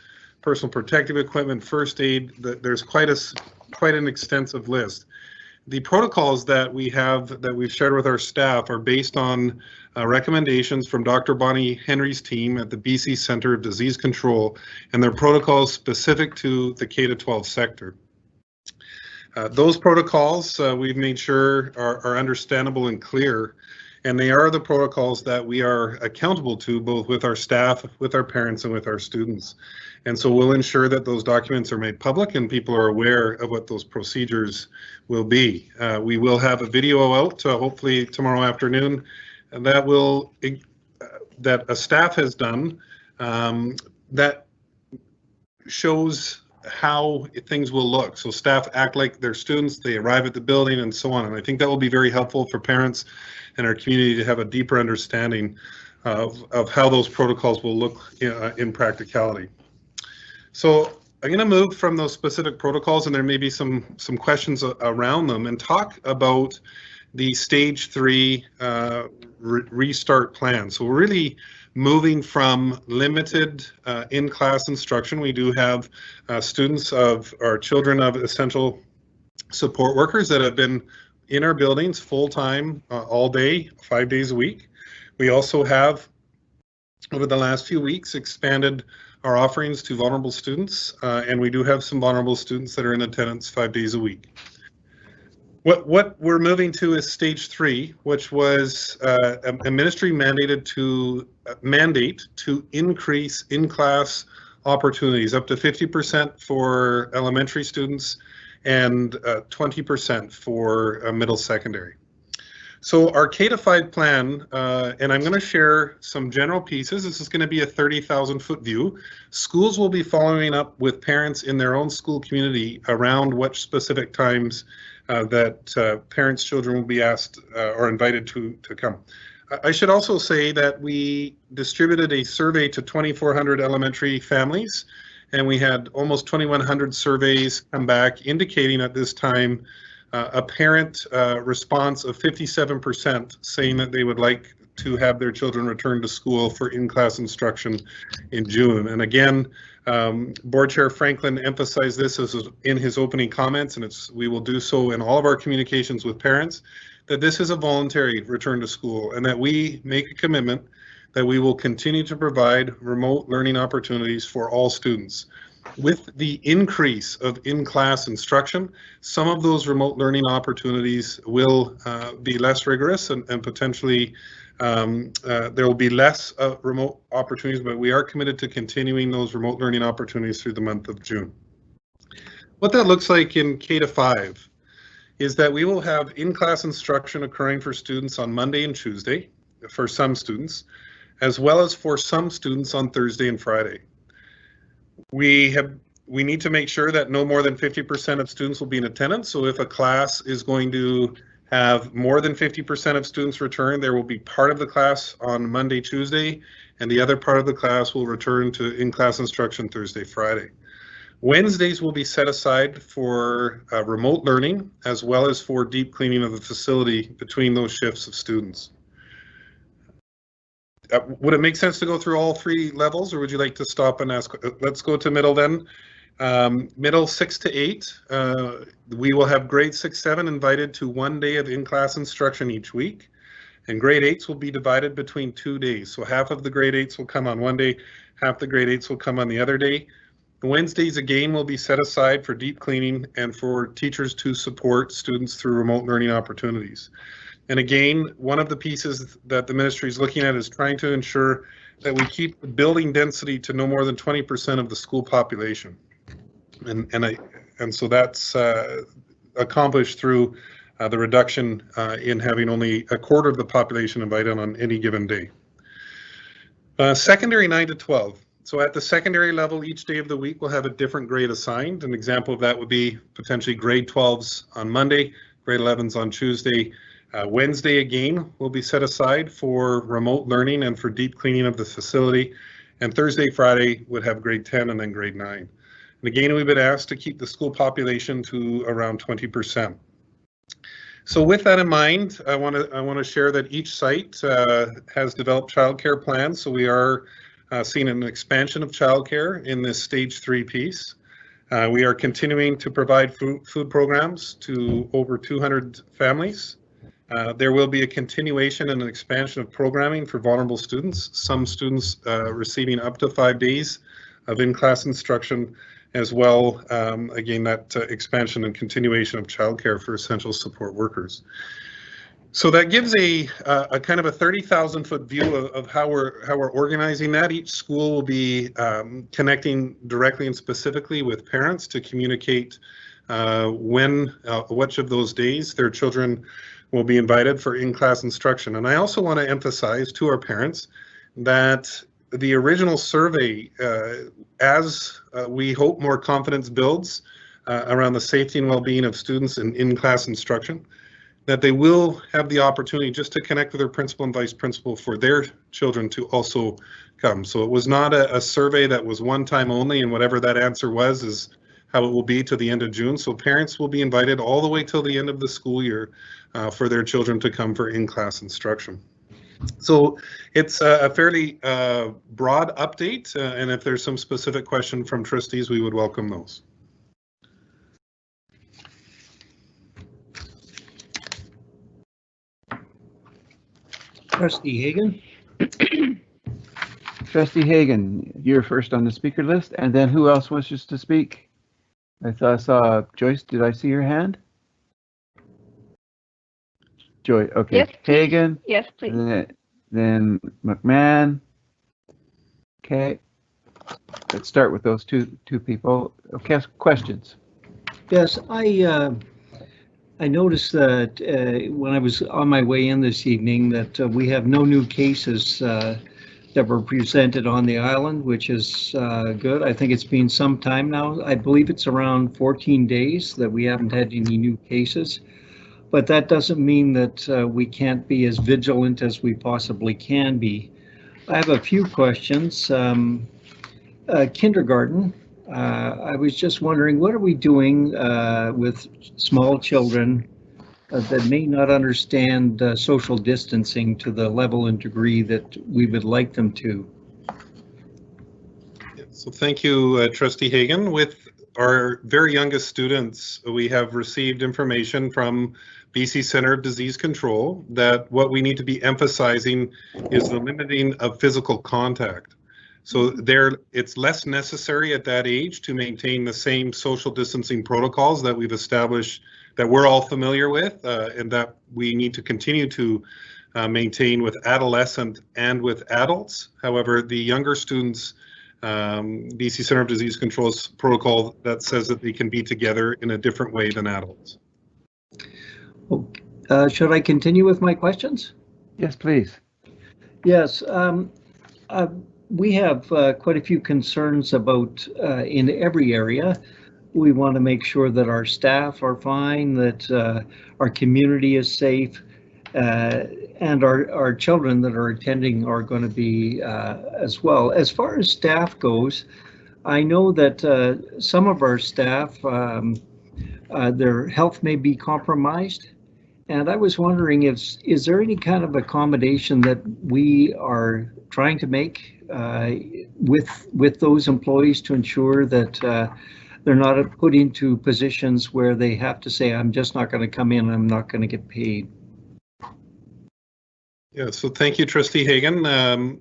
personal protective equipment, first aid. There's quite an extensive list. The protocols that we've shared with our staff are based on recommendations from Dr. Bonnie Henry's team at the BC Centre of Disease Control, and they're protocols specific to the K-12 sector. Those protocols we've made sure are understandable and clear, and they are the protocols that we are accountable to, both with our staff, with our parents, and with our students. And so we'll ensure that those documents are made public and people are aware of what those procedures will be. We will have a video out hopefully tomorrow afternoon that a staff has done that shows how things will look. So staff act like they're students, they arrive at the building and so on. And I think that will be very helpful for parents and our community to have a deeper understanding of how those protocols will look in practicality. So I'm going to move from those specific protocols, and there may be some questions around them, and talk about the Stage 3 restart plan. So we're really moving from limited in-class instruction. We do have students of our children of essential support workers that have been in our buildings full-time all day, 5 days a week. We also have, over the last few weeks, expanded our offerings to vulnerable students, and we do have some vulnerable students that are in attendance 5 days a week. What we're moving to is Stage 3, which was a ministry mandate to increase in-class opportunities up to 50% for elementary students and 20% for middle secondary. So our K-5 plan, and I'm going to share some general pieces. This is going to be a 30,000-foot view. Schools will be following up with parents in their own school community around what specific times that parents' children will be asked or invited to come. I should also say that we distributed a survey to 2,400 elementary families, and we had almost 2,100 surveys come back indicating at this time a parent response of 57% saying that they would like to have their children return to school for in-class instruction in June. And again, Board Chair Franklin emphasized this in his opening comments, and we will do so in all of our communications with parents, that this is a voluntary return to school and that we make a commitment that we will continue to provide remote learning opportunities for all students. With the increase of in-class instruction, some of those remote learning opportunities will be less rigorous and potentially there will be less remote opportunities, but we are committed to continuing those remote learning opportunities through the month of June. What that looks like in K-5 is that we will have in-class instruction occurring for students on Monday and Tuesday, for some students, as well as for some students on Thursday and Friday. We need to make sure that no more than 50% of students will be in attendance. So if a class is going to have more than 50% of students return, there will be part of the class on Monday, Tuesday, and the other part of the class will return to in-class instruction Thursday, Friday. Wednesdays will be set aside for remote learning, as well as for deep cleaning of the facility between those shifts of students. Would it make sense to go through all three levels, or would you like to stop and ask? Let's go to middle then. Middle 6 to 8, we will have grade 6-7 invited to 1 day of in-class instruction each week, and grade 8s will be divided between 2 days. So half of the grade 8s will come on 1 day, half the grade 8s will come on the other day. Wednesdays again will be set aside for deep cleaning and for teachers to support students through remote learning opportunities. And again, one of the pieces that the ministry is looking at is trying to ensure that we keep the building density to no more than 20% of the school population. And so that's accomplished through the reduction in having only a quarter of the population invited on any given day. Secondary 9 to 12. So at the secondary level, each day of the week will have a different grade assigned. An example of that would be potentially grade 12s on Monday, grade 11s on Tuesday. Wednesday again will be set aside for remote learning and for deep cleaning of the facility. And Thursday, Friday would have grade 10 and then grade 9. And again, we've been asked to keep the school population to around 20%. So with that in mind, I want to share that each site has developed childcare plans. So we are seeing an expansion of childcare in this stage 3 piece. We are continuing to provide food programs to over 200 families. There will be a continuation and an expansion of programming for vulnerable students, some students receiving up to 5 days of in-class instruction, as well, again, that expansion and continuation of childcare for essential support workers. So that gives a kind of a 30,000-foot view of how we're organizing that. Each school will be connecting directly and specifically with parents to communicate which of those days their children will be invited for in-class instruction. And I also want to emphasize to our parents that the original survey, as we hope more confidence builds around the safety and well-being of students in-class instruction, that they will have the opportunity just to connect with their principal and vice principal for their children to also come. So it was not a survey that was one time only, and whatever that answer was is how it will be to the end of June. So parents will be invited all the way till the end of the school year for their children to come for in-class instruction. So it's a fairly broad update, and if there's some specific question from trustees, we would welcome those. Trustee Hagan. Trustee Hagan, you're first on the speaker list, and then who else wishes to speak? I saw Joyce. Did I see your hand? Joy. Okay. Yes, please. Hagan. Yes, please. Then McMahon. Okay. Let's start with those two people. Okay. Questions. Yes, I noticed that when I was on my way in this evening that we have no new cases that were presented on the island, which is good. I think it's been some time now. I believe it's around 14 days that we haven't had any new cases. But that doesn't mean that we can't be as vigilant as we possibly can be. I have a few questions. Kindergarten, I was just wondering, what are we doing with small children that may not understand social distancing to the level and degree that we would like them to. So thank you, Trustee Hagan. With our very youngest students, we have received information from BC Centre of Disease Control that what we need to be emphasizing is the limiting of physical contact. So it's less necessary at that age to maintain the same social distancing protocols that we've established, that we're all familiar with, and that we need to continue to maintain with adolescent and with adults. However, the younger students, BC Centre of Disease Control's protocol that says that they can be together in a different way than adults. Should I continue with my questions? Yes, please. Yes. We have quite a few concerns about in every area. We want to make sure that our staff are fine, that our community is safe, and our children that are attending are going to be as well. As far as staff goes, I know that some of our staff, their health may be compromised. And I was wondering, is there any kind of accommodation that we are trying to make with those employees to ensure that they're not put into positions where they have to say, I'm just not going to come in, I'm not going to get paid? Yeah, so thank you, Trustee Hagan.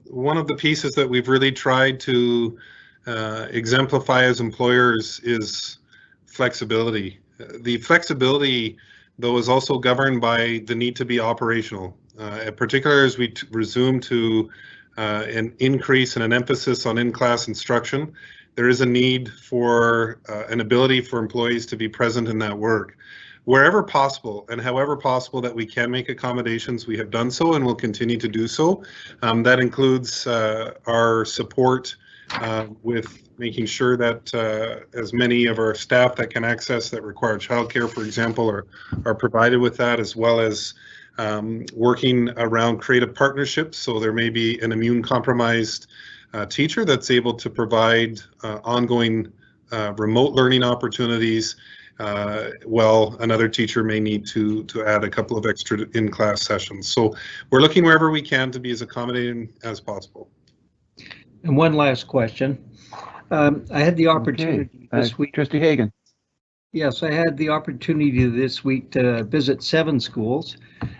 One of the pieces that we've really tried to exemplify as employers is flexibility. The flexibility, though, is also governed by the need to be operational. In particular, as we resume to an increase and an emphasis on in-class instruction, there is a need for an ability for employees to be present in that work. Wherever possible and however possible that we can make accommodations, we have done so and will continue to do so. That includes our support with making sure that as many of our staff that can access that require childcare, for example, are provided with that, as well as working around creative partnerships. So there may be an immune compromised teacher that's able to provide ongoing remote learning opportunities, while another teacher may need to add a couple of extra in-class sessions. So we're looking wherever we can to be as accommodating as possible. And one last question. I had the opportunity this week. Trustee Hagan. Yes, I had the opportunity this week to visit 7 schools,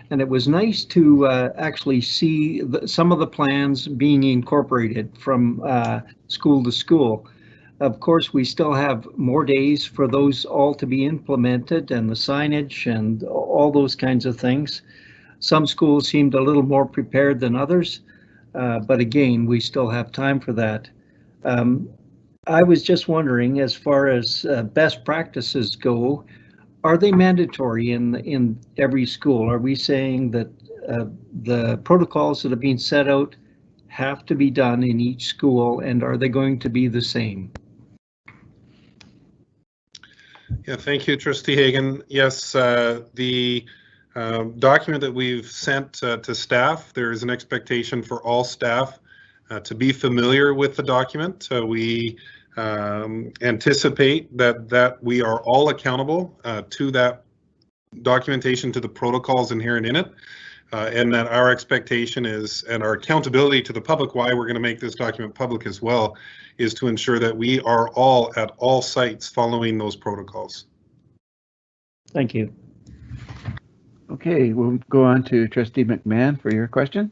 and it was nice to actually see some of the plans being incorporated from school to school. Of course, we still have more days for those all to be implemented, and the signage and all those kinds of things. Some schools seemed a little more prepared than others, but again, we still have time for that. I was just wondering, as far as best practices go, are they mandatory in every school? Are we saying that the protocols that have been set out have to be done in each school, and are they going to be the same? Yeah, thank you, Trustee Hagan. Yes, the document that we've sent to staff, there is an expectation for all staff to be familiar with the document. We anticipate that we are all accountable to that documentation, to the protocols inherent in it, and that our expectation is, and our accountability to the public, why we're going to make this document public as well, is to ensure that we are all at all sites following those protocols. Thank you. Okay, we'll go on to Trustee McMahon for your question.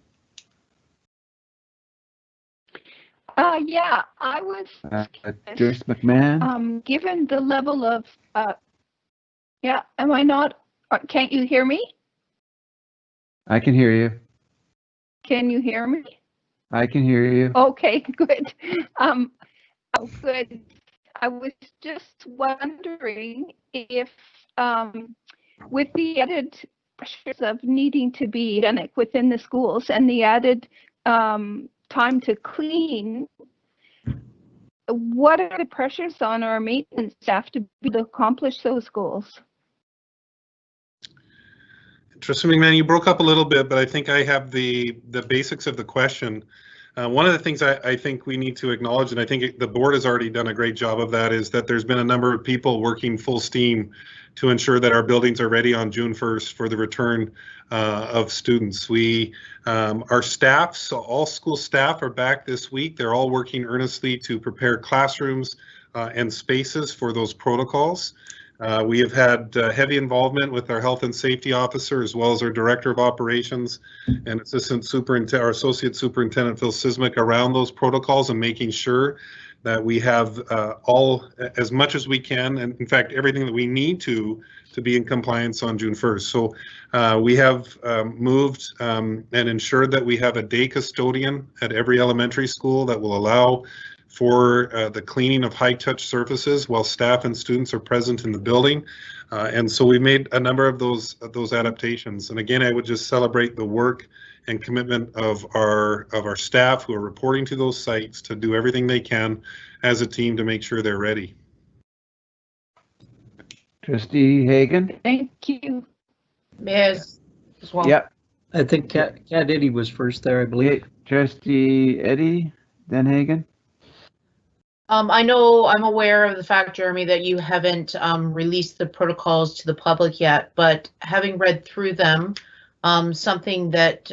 Yeah, I was Joyce McMahon. given the level of yeah, am I not? Can't you hear me? I can hear you. Can you hear me? I can hear you. Okay, good. Good. I was just wondering if, with the added pressures of needing to be hygienic within the schools and the added time to clean, what are the pressures on our maintenance staff to be able to accomplish those goals? Trustee McMahon, you broke up a little bit, but I think I have the basics of the question. One of the things I think we need to acknowledge, and I think the board has already done a great job of that, is that there's been a number of people working full steam to ensure that our buildings are ready on June 1st for the return of students. Our staff, so all school staff are back this week. They're all working earnestly to prepare classrooms and spaces for those protocols. We have had heavy involvement with our health and safety officer, as well as our director of operations and our associate superintendent Phil Sismic, around those protocols and making sure that we have all, as much as we can, and in fact everything that we need to be in compliance on June 1st. So we have moved and ensured that we have a day custodian at every elementary school that will allow for the cleaning of high-touch surfaces while staff and students are present in the building. And so we made a number of those adaptations. And again, I would just celebrate the work and commitment of our staff who are reporting to those sites to do everything they can as a team to make sure they're ready. Trustee Hagan? Thank you. Yes, as well. Yep. I think Cat Eddie was first there, I believe. Trustee Eddie, then Hagan? I know, I'm aware of the fact, Jeremy, that you haven't released the protocols to the public yet, but having read through them, something that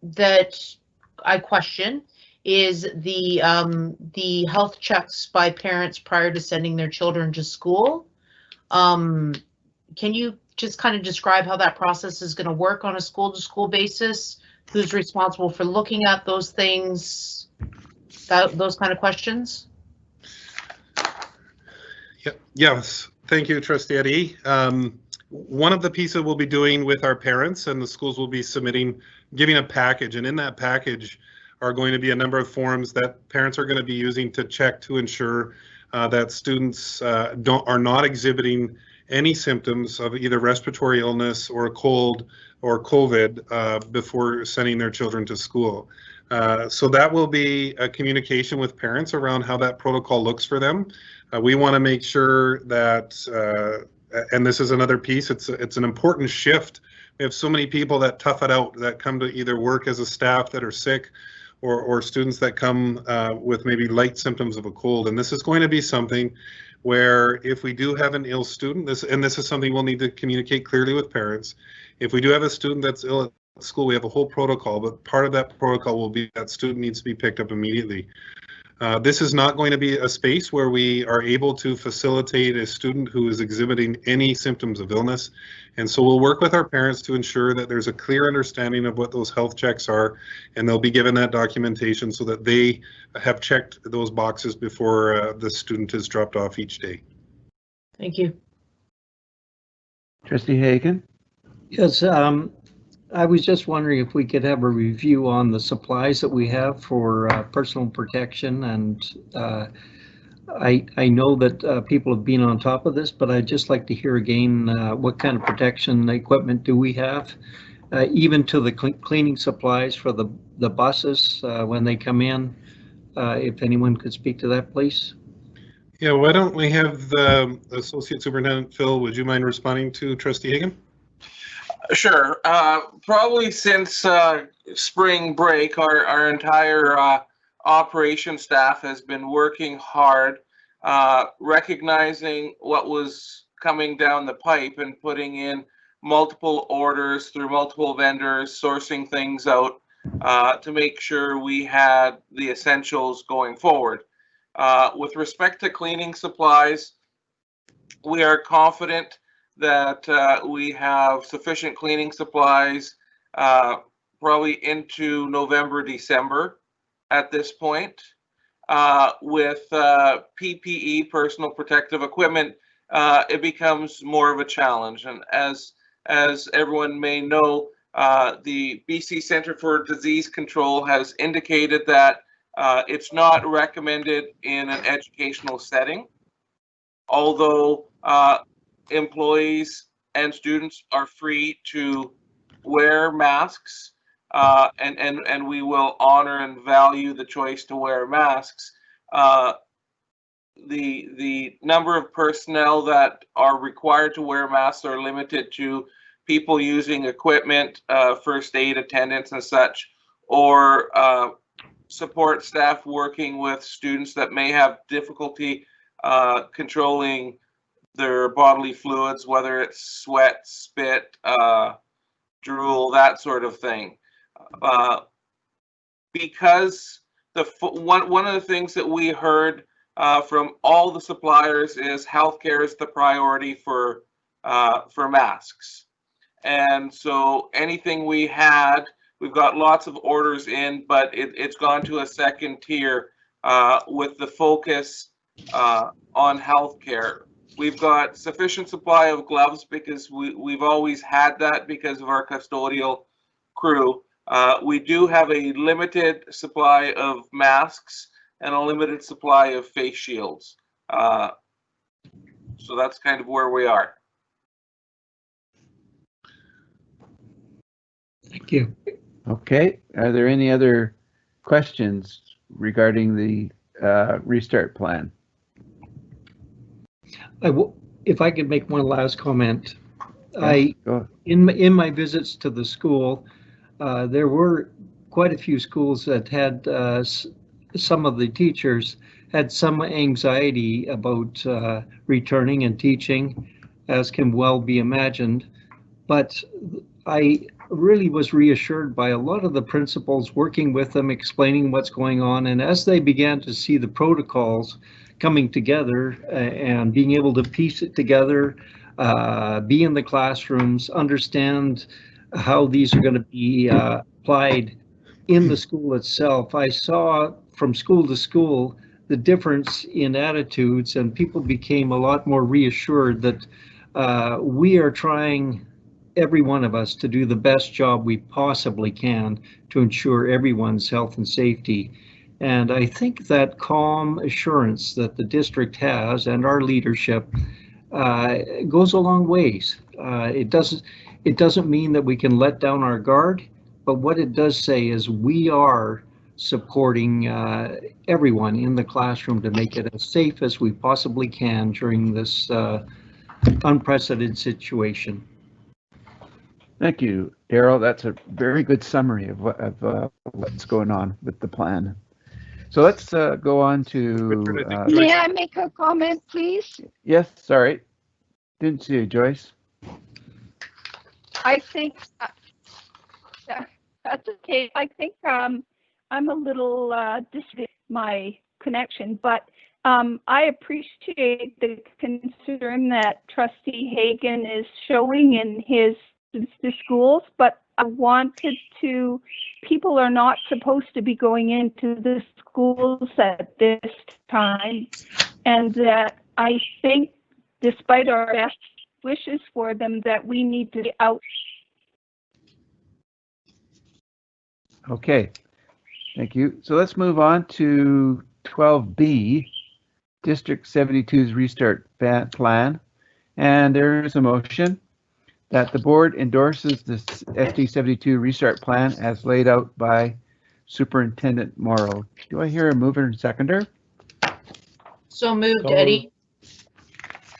that I question is the health checks by parents prior to sending their children to school. Can you just kind of describe how that process is going to work on a school-to-school basis? Who's responsible for looking at those things? Those kind of questions? Yes, thank you, Trustee Eddie. One of the pieces we'll be doing with our parents, and the schools will be giving a package, and in that package are going to be a number of forms that parents are going to be using to check to ensure that students are not exhibiting any symptoms of either respiratory illness or a cold or COVID before sending their children to school. So that will be a communication with parents around how that protocol looks for them. We want to make sure that, and this is another piece, it's an important shift. We have so many people that tough it out, that come to either work as a staff that are sick, or students that come with maybe light symptoms of a cold. And this is going to be something where if we do have an ill student, this is something we'll need to communicate clearly with parents. If we do have a student that's ill at school, we have a whole protocol, but part of that protocol will be that student needs to be picked up immediately. This is not going to be a space where we are able to facilitate a student who is exhibiting any symptoms of illness. And so we'll work with our parents to ensure that there's a clear understanding of what those health checks are, and they'll be given that documentation so that they have checked those boxes before the student is dropped off each day. Thank you. Trustee Hagan? Yes, I was just wondering if we could have a review on the supplies that we have for personal protection, and I know that people have been on top of this, but I'd just like to hear again what kind of protection equipment do we have, even to the cleaning supplies for the buses when they come in. If anyone could speak to that, please. Yeah, why don't we have the Associate Superintendent Phil, would you mind responding to Trustee Hagan? Sure. Probably since spring break, our entire operation staff has been working hard, recognizing what was coming down the pipe and putting in multiple orders through multiple vendors, sourcing things out to make sure we had the essentials going forward. With respect to cleaning supplies, we are confident that we have sufficient cleaning supplies probably into November, December at this point. With PPE, personal protective equipment, it becomes more of a challenge. And as everyone may know, the BC Centre for Disease Control has indicated that it's not recommended in an educational setting, although employees and students are free to wear masks, and we will honor and value the choice to wear masks. The number of personnel that are required to wear masks are limited to people using equipment, first aid attendants and such, or support staff working with students that may have difficulty controlling their bodily fluids, whether it's sweat, spit, drool, that sort of thing. Because one of the things that we heard from all the suppliers is healthcare is the priority for masks. And so anything we had, we've got lots of orders in, but it's gone to a second tier with the focus on healthcare. We've got sufficient supply of gloves because we've always had that because of our custodial crew. We do have a limited supply of masks and a limited supply of face shields. So that's kind of where we are. Thank you. Okay, are there any other questions regarding the restart plan? If I could make one last comment. Yeah, In my visits to the school, there were quite a few schools that had some of the teachers had some anxiety about returning and teaching, as can well be imagined. But I really was reassured by a lot of the principals, working with them, explaining what's going on. And as they began to see the protocols coming together and being able to piece it together, be in the classrooms, understand how these are going to be applied in the school itself, I saw from school to school the difference in attitudes, and people became a lot more reassured that we are trying, every one of us, to do the best job we possibly can to ensure everyone's health and safety. And I think that calm assurance that the district has and our leadership goes a long ways. It doesn't mean that we can let down our guard, but what it does say is we are supporting everyone in the classroom to make it as safe as we possibly can during this unprecedented situation. Thank you, Daryl. That's a very good summary of what's going on with the plan. So let's go on to. May I make a comment, please? Yes, sorry. Didn't see you, Joyce. I think that's okay. I think I'm a little distant my connection, but I appreciate the concern that Trustee Hagan is showing in the schools, but I wanted to, people are not supposed to be going into the schools at this time, and that I think, despite our best wishes for them, that we need to be out. Okay, thank you. So let's move on to 12B, District 72's restart plan. And there is a motion that the board endorses the SD72 restart plan as laid out by Superintendent Morrow. Do I hear a mover and seconder? So moved, Eddie.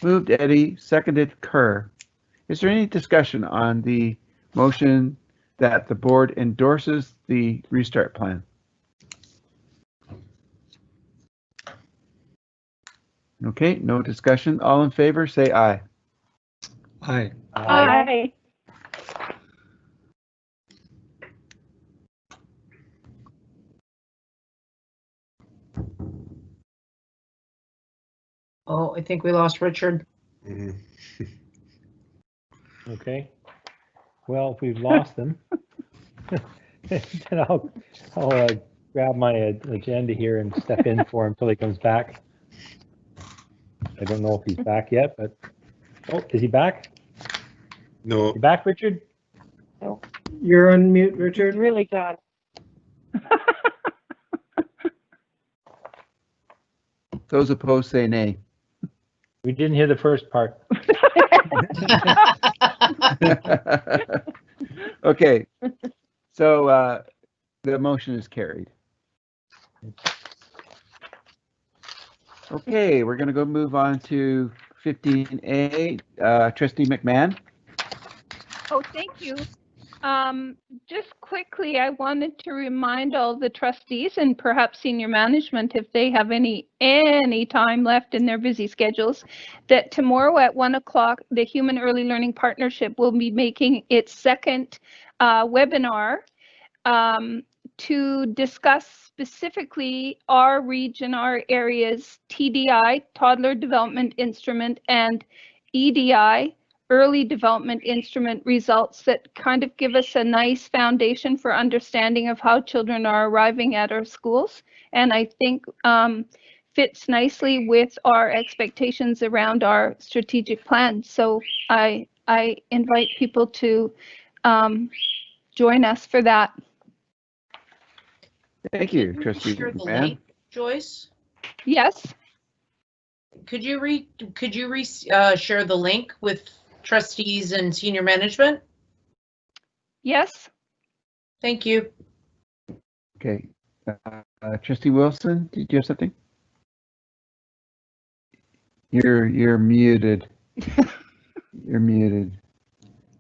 Moved Eddie, seconded Kerr. Is there any discussion on the motion that the board endorses the restart plan? Okay, no discussion. All in favor, say aye. Aye. Aye. Oh, I think we lost Richard. Okay. Well, if we've lost them, then I'll grab my agenda here and step in for him until he comes back. I don't know if he's back yet, but oh, is he back? No. You back, Richard? You're on mute, Richard. Really gone. Those opposed say nay. We didn't hear the first part. Okay, so the motion is carried. Okay, we're going to move on to 15A. Trustee McMahon. Oh, thank you. Just quickly, I wanted to remind all the trustees and perhaps senior management, if they have any time left in their busy schedules, that tomorrow at 1 o'clock, the Human Early Learning Partnership will be making its second webinar to discuss specifically our region, our area's TDI, Toddler Development Instrument, and EDI, Early Development Instrument results that kind of give us a nice foundation for understanding of how children are arriving at our schools. And I think fits nicely with our expectations around our strategic plan. So I invite people to join us for that. Thank you, Trustee Share the McMahon. link, Joyce. Yes. Could you share the link with trustees and senior management? Yes. Thank you. Okay. Trustee Wilson, did you have something? You're muted. You're muted.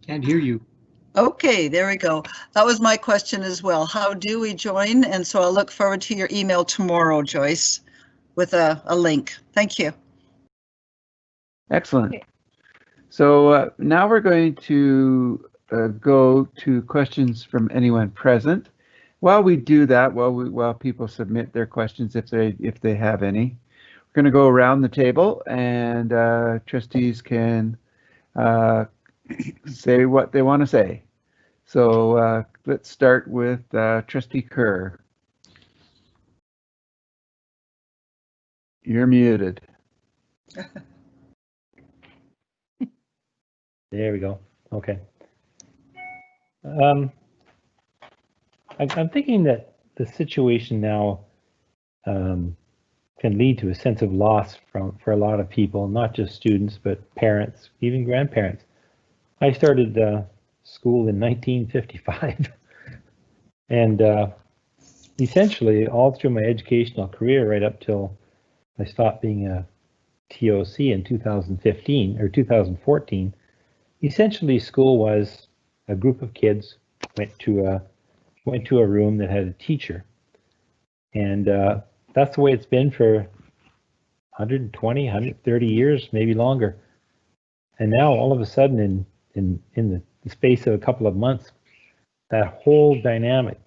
Can't hear you. Okay, there we go. That was my question as well. How do we join? And so I'll look forward to your email tomorrow, Joyce, with a link. Thank you. Excellent. So now we're going to go to questions from anyone present. While we do that, while people submit their questions, if they have any, we're going to go around the table and trustees can say what they want to say. So let's start with Trustee Kerr. You're muted. There we go. Okay. I'm thinking that the situation now can lead to a sense of loss for a lot of people, not just students, but parents, even grandparents. I started school in 1955, and essentially all through my educational career, right up till I stopped being a TOC in 2015 or 2014. Essentially, school was a group of kids went to a room that had a teacher, and that's the way it's been for 120, 130 years, maybe longer. And now, all of a sudden, in the space of a couple of months, that whole dynamic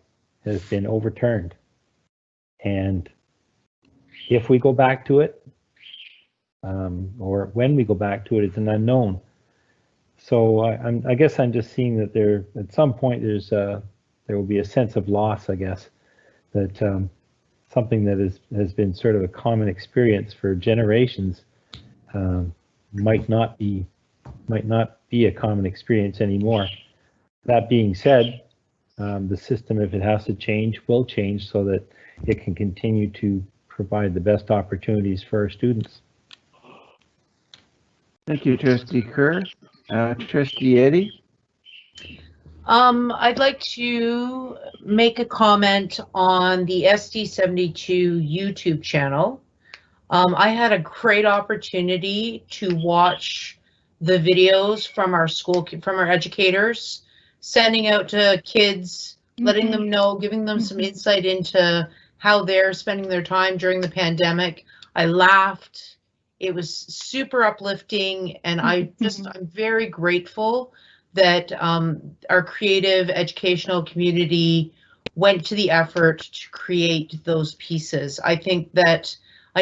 has been overturned. And if we go back to it, or when we go back to it, it's an unknown. So I guess I'm just seeing that there, at some point, there will be a sense of loss, I guess, that something that has been sort of a common experience for generations might not be a common experience anymore. That being said, the system, if it has to change, will change so that it can continue to provide the best opportunities for our students. Thank you, Trustee Kerr. Trustee Eddy? I'd like to make a comment on the SD72 YouTube channel. I had a great opportunity to watch the videos from our school, from our educators, sending out to kids, letting them know, giving them some insight into how they're spending their time during the pandemic. I laughed. It was super uplifting, and I'm very grateful that our creative educational community went to the effort to create those pieces. I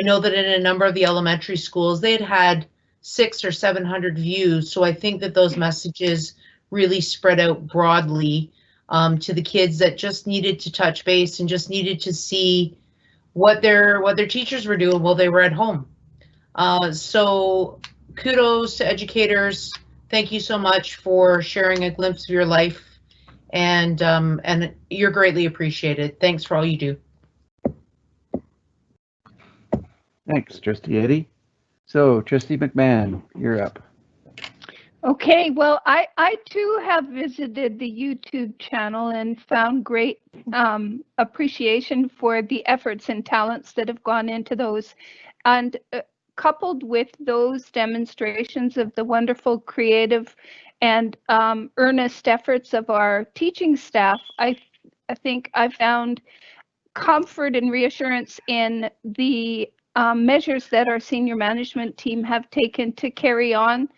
know that in a number of the elementary schools, they had 600 or 700 views. So I think that those messages really spread out broadly to the kids that just needed to touch base and just needed to see what their teachers were doing while they were at home. So kudos to educators. Thank you so much for sharing a glimpse of your life, and you're greatly appreciated. Thanks for all you do. Thanks, Trustee Eddy. So, Trustee McMahon, you're up. Okay, well, I too have visited the YouTube channel and found great appreciation for the efforts and talents that have gone into those. And coupled with those demonstrations of the wonderful creative and earnest efforts of our teaching staff, I think I found comfort and reassurance in the measures that our senior management team have taken to carry on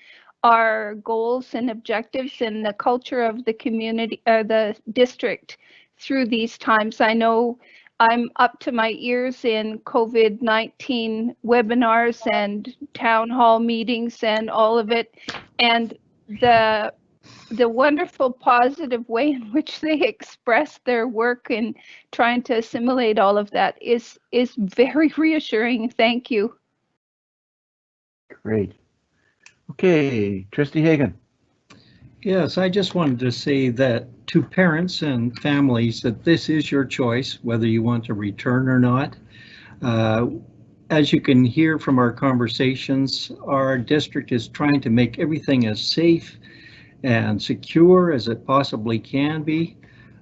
our goals and objectives and the culture of the community, the district through these times. I know I'm up to my ears in COVID-19 webinars and town hall meetings and all of it. And the wonderful positive way in which they express their work and trying to assimilate all of that is very reassuring. Thank you. Great. Okay, Trustee Hagan. Yes, I just wanted to say that to parents and families that this is your choice, whether you want to return or not. As you can hear from our conversations, our district is trying to make everything as safe and secure as it possibly can be.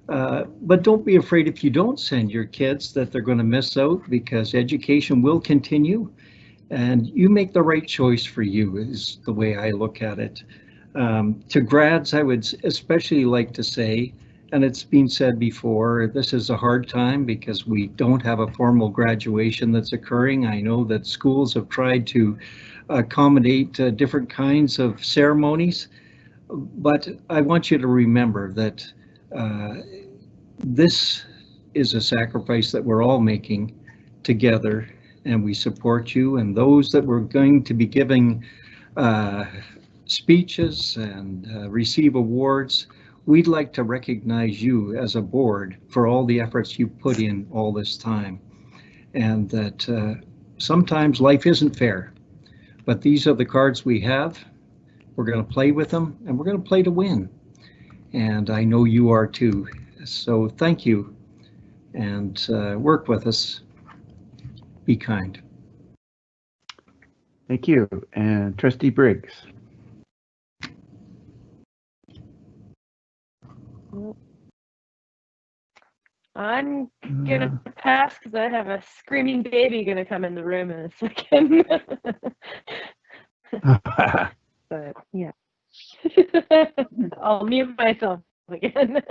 But don't be afraid if you don't send your kids that they're going to miss out, because education will continue and you make the right choice for you is the way I look at it. To grads, I would especially like to say, and it's been said before, this is a hard time because we don't have a formal graduation that's occurring. I know that schools have tried to accommodate different kinds of ceremonies, but I want you to remember that this is a sacrifice that we're all making together, and we support you. And those that we're going to be giving speeches and receive awards, we'd like to recognize you as a board for all the efforts you put in all this time. And that sometimes life isn't fair, but these are the cards we have. We're going to play with them, and we're going to play to win. And I know you are too. So thank you, and work with us. Be kind. Thank you. And Trustee Briggs. I'm gonna pass because I have a screaming baby gonna come in the room in a second. But yeah, I'll mute myself again.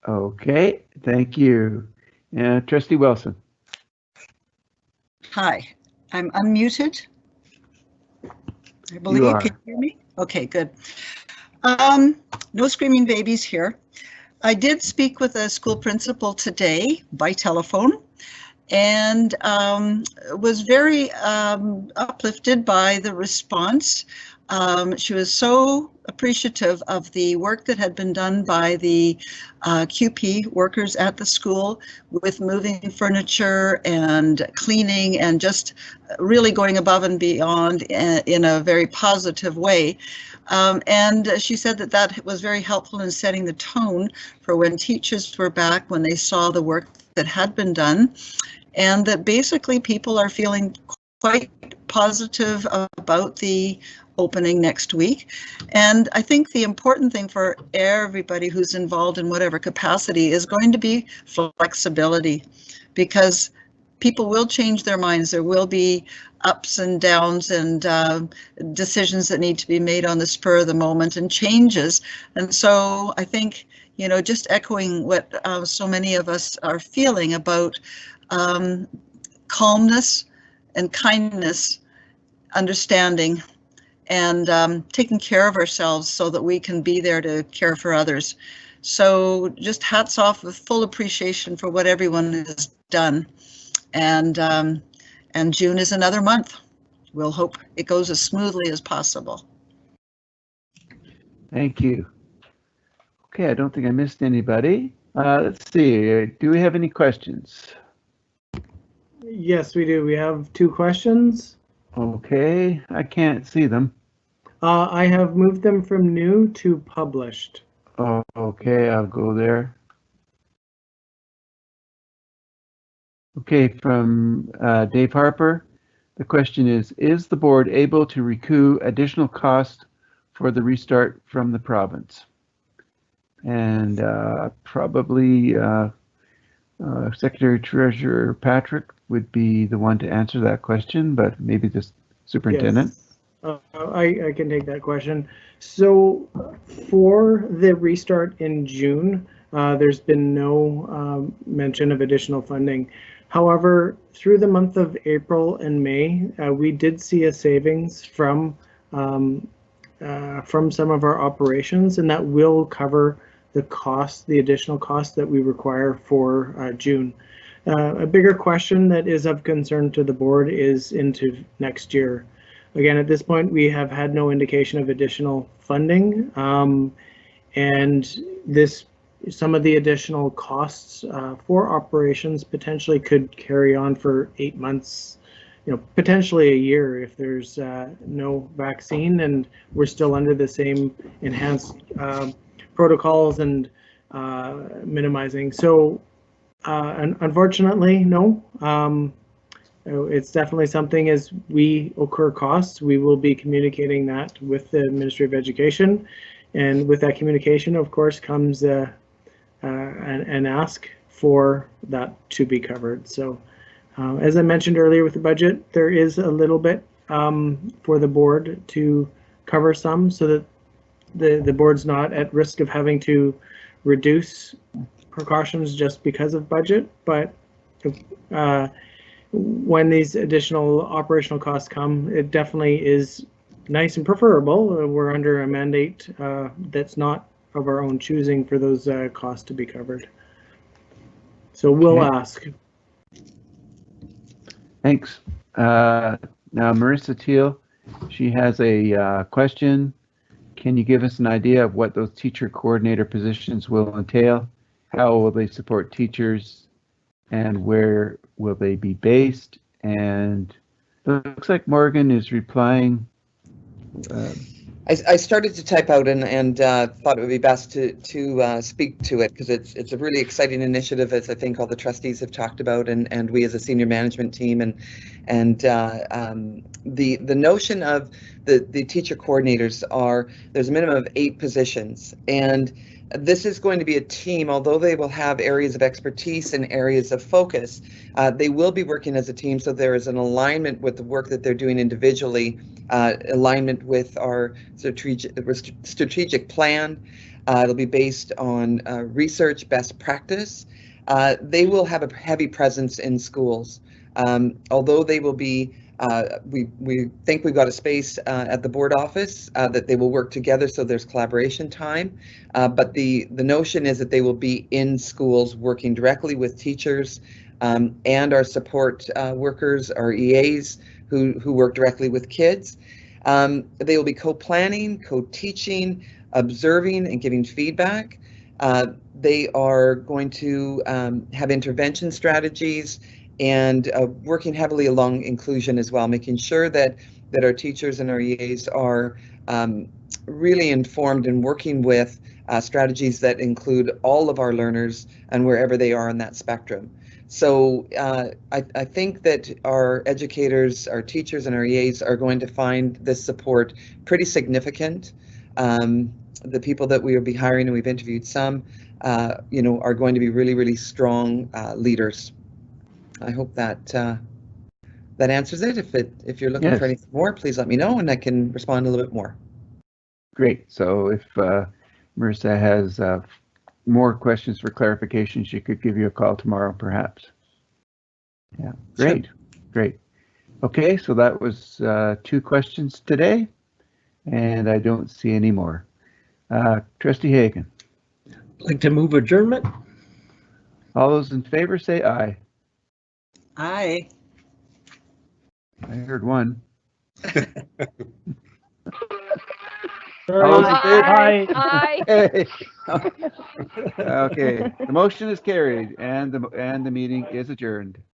Okay, thank you. And Trustee Wilson. Hi, I'm unmuted. I believe you can hear me. Okay, good. No screaming babies here. I did speak with a school principal today by telephone, and was very uplifted by the response. She was so appreciative of the work that had been done by the QP workers at the school with moving furniture and cleaning and just really going above and beyond in a very positive way. And she said that that was very helpful in setting the tone for when teachers were back, when they saw the work that had been done, and that basically people are feeling quite positive about the opening next week. And I think the important thing for everybody who's involved in whatever capacity is going to be flexibility, because people will change their minds. There will be ups and downs and decisions that need to be made on the spur of the moment and changes. And so I think, you know, just echoing what so many of us are feeling about calmness and kindness, understanding, and taking care of ourselves so that we can be there to care for others. So just hats off with full appreciation for what everyone has done. And June is another month. We'll hope it goes as smoothly as possible. Thank you. Okay, I don't think I missed anybody. Let's see, do we have any questions? Yes, we do. We have 2 questions. Okay, I can't see them. I have moved them from new to published. Oh, okay, I'll go there. Okay, from Dave Harper, the question is the board able to recoup additional cost for the restart from the province? And probably Secretary Treasurer Patrick would be the one to answer that question, but maybe the superintendent. I can take that question. So for the restart in June, there's been no mention of additional funding. However, through the month of April and May, we did see a savings from some of our operations, and that will cover the cost, the additional cost that we require for June. A bigger question that is of concern to the board is into next year. Again, at this point, we have had no indication of additional funding, and some of the additional costs for operations potentially could carry on for 8 months, potentially a year if there's no vaccine and we're still under the same enhanced protocols and minimizing. So unfortunately, no. It's definitely something, as we occur costs, we will be communicating that with the Ministry of Education. And with that communication, of course, comes an ask for that to be covered. So as I mentioned earlier with the budget, there is a little bit for the board to cover some so that the board's not at risk of having to reduce precautions just because of budget. But when these additional operational costs come, it definitely is nice and preferable. We're under a mandate that's not of our own choosing for those costs to be covered. So we'll ask. Thanks. Now Marissa Teal, she has a question. Can you give us an idea of what those teacher coordinator positions will entail? How will they support teachers? And where will they be based? And it looks like Morgan is replying. I started to type out and thought it would be best to speak to it because it's a really exciting initiative, as I think all the trustees have talked about, and we as a senior management team, and the notion of the teacher coordinators there's a minimum of 8 positions, and this is going to be a team. Although they will have areas of expertise and areas of focus, they will be working as a team, so there is an alignment with the work that they're doing individually, alignment with our strategic plan. It'll be based on research, best practice. They will have a heavy presence in schools. Although they will be, we think we've got a space at the board office that they will work together, so there's collaboration time. But the notion is that they will be in schools working directly with teachers and our support workers, our EAs who work directly with kids. They will be co-planning, co-teaching, observing and giving feedback. They are going to have intervention strategies and working heavily along inclusion as well, making sure that our teachers and our EAs are really informed and working with strategies that include all of our learners and wherever they are on that spectrum. So I think that our educators, our teachers and our EAs are going to find this support pretty significant. The people that we will be hiring, and we've interviewed some, are going to be really, really strong leaders. I hope that that answers it. If you're looking for anything more, please let me know and I can respond a little bit more. Great. So if Marissa has more questions for clarification, she could give you a call tomorrow, perhaps. Yeah, great, sure. Great. Okay, so that was 2 questions today, and I don't see any more. Trustee Hagan. I'd like to move adjournment. All those in favor say aye. Aye. I heard one. Aye. Hey. Okay, the motion is carried and the meeting is adjourned.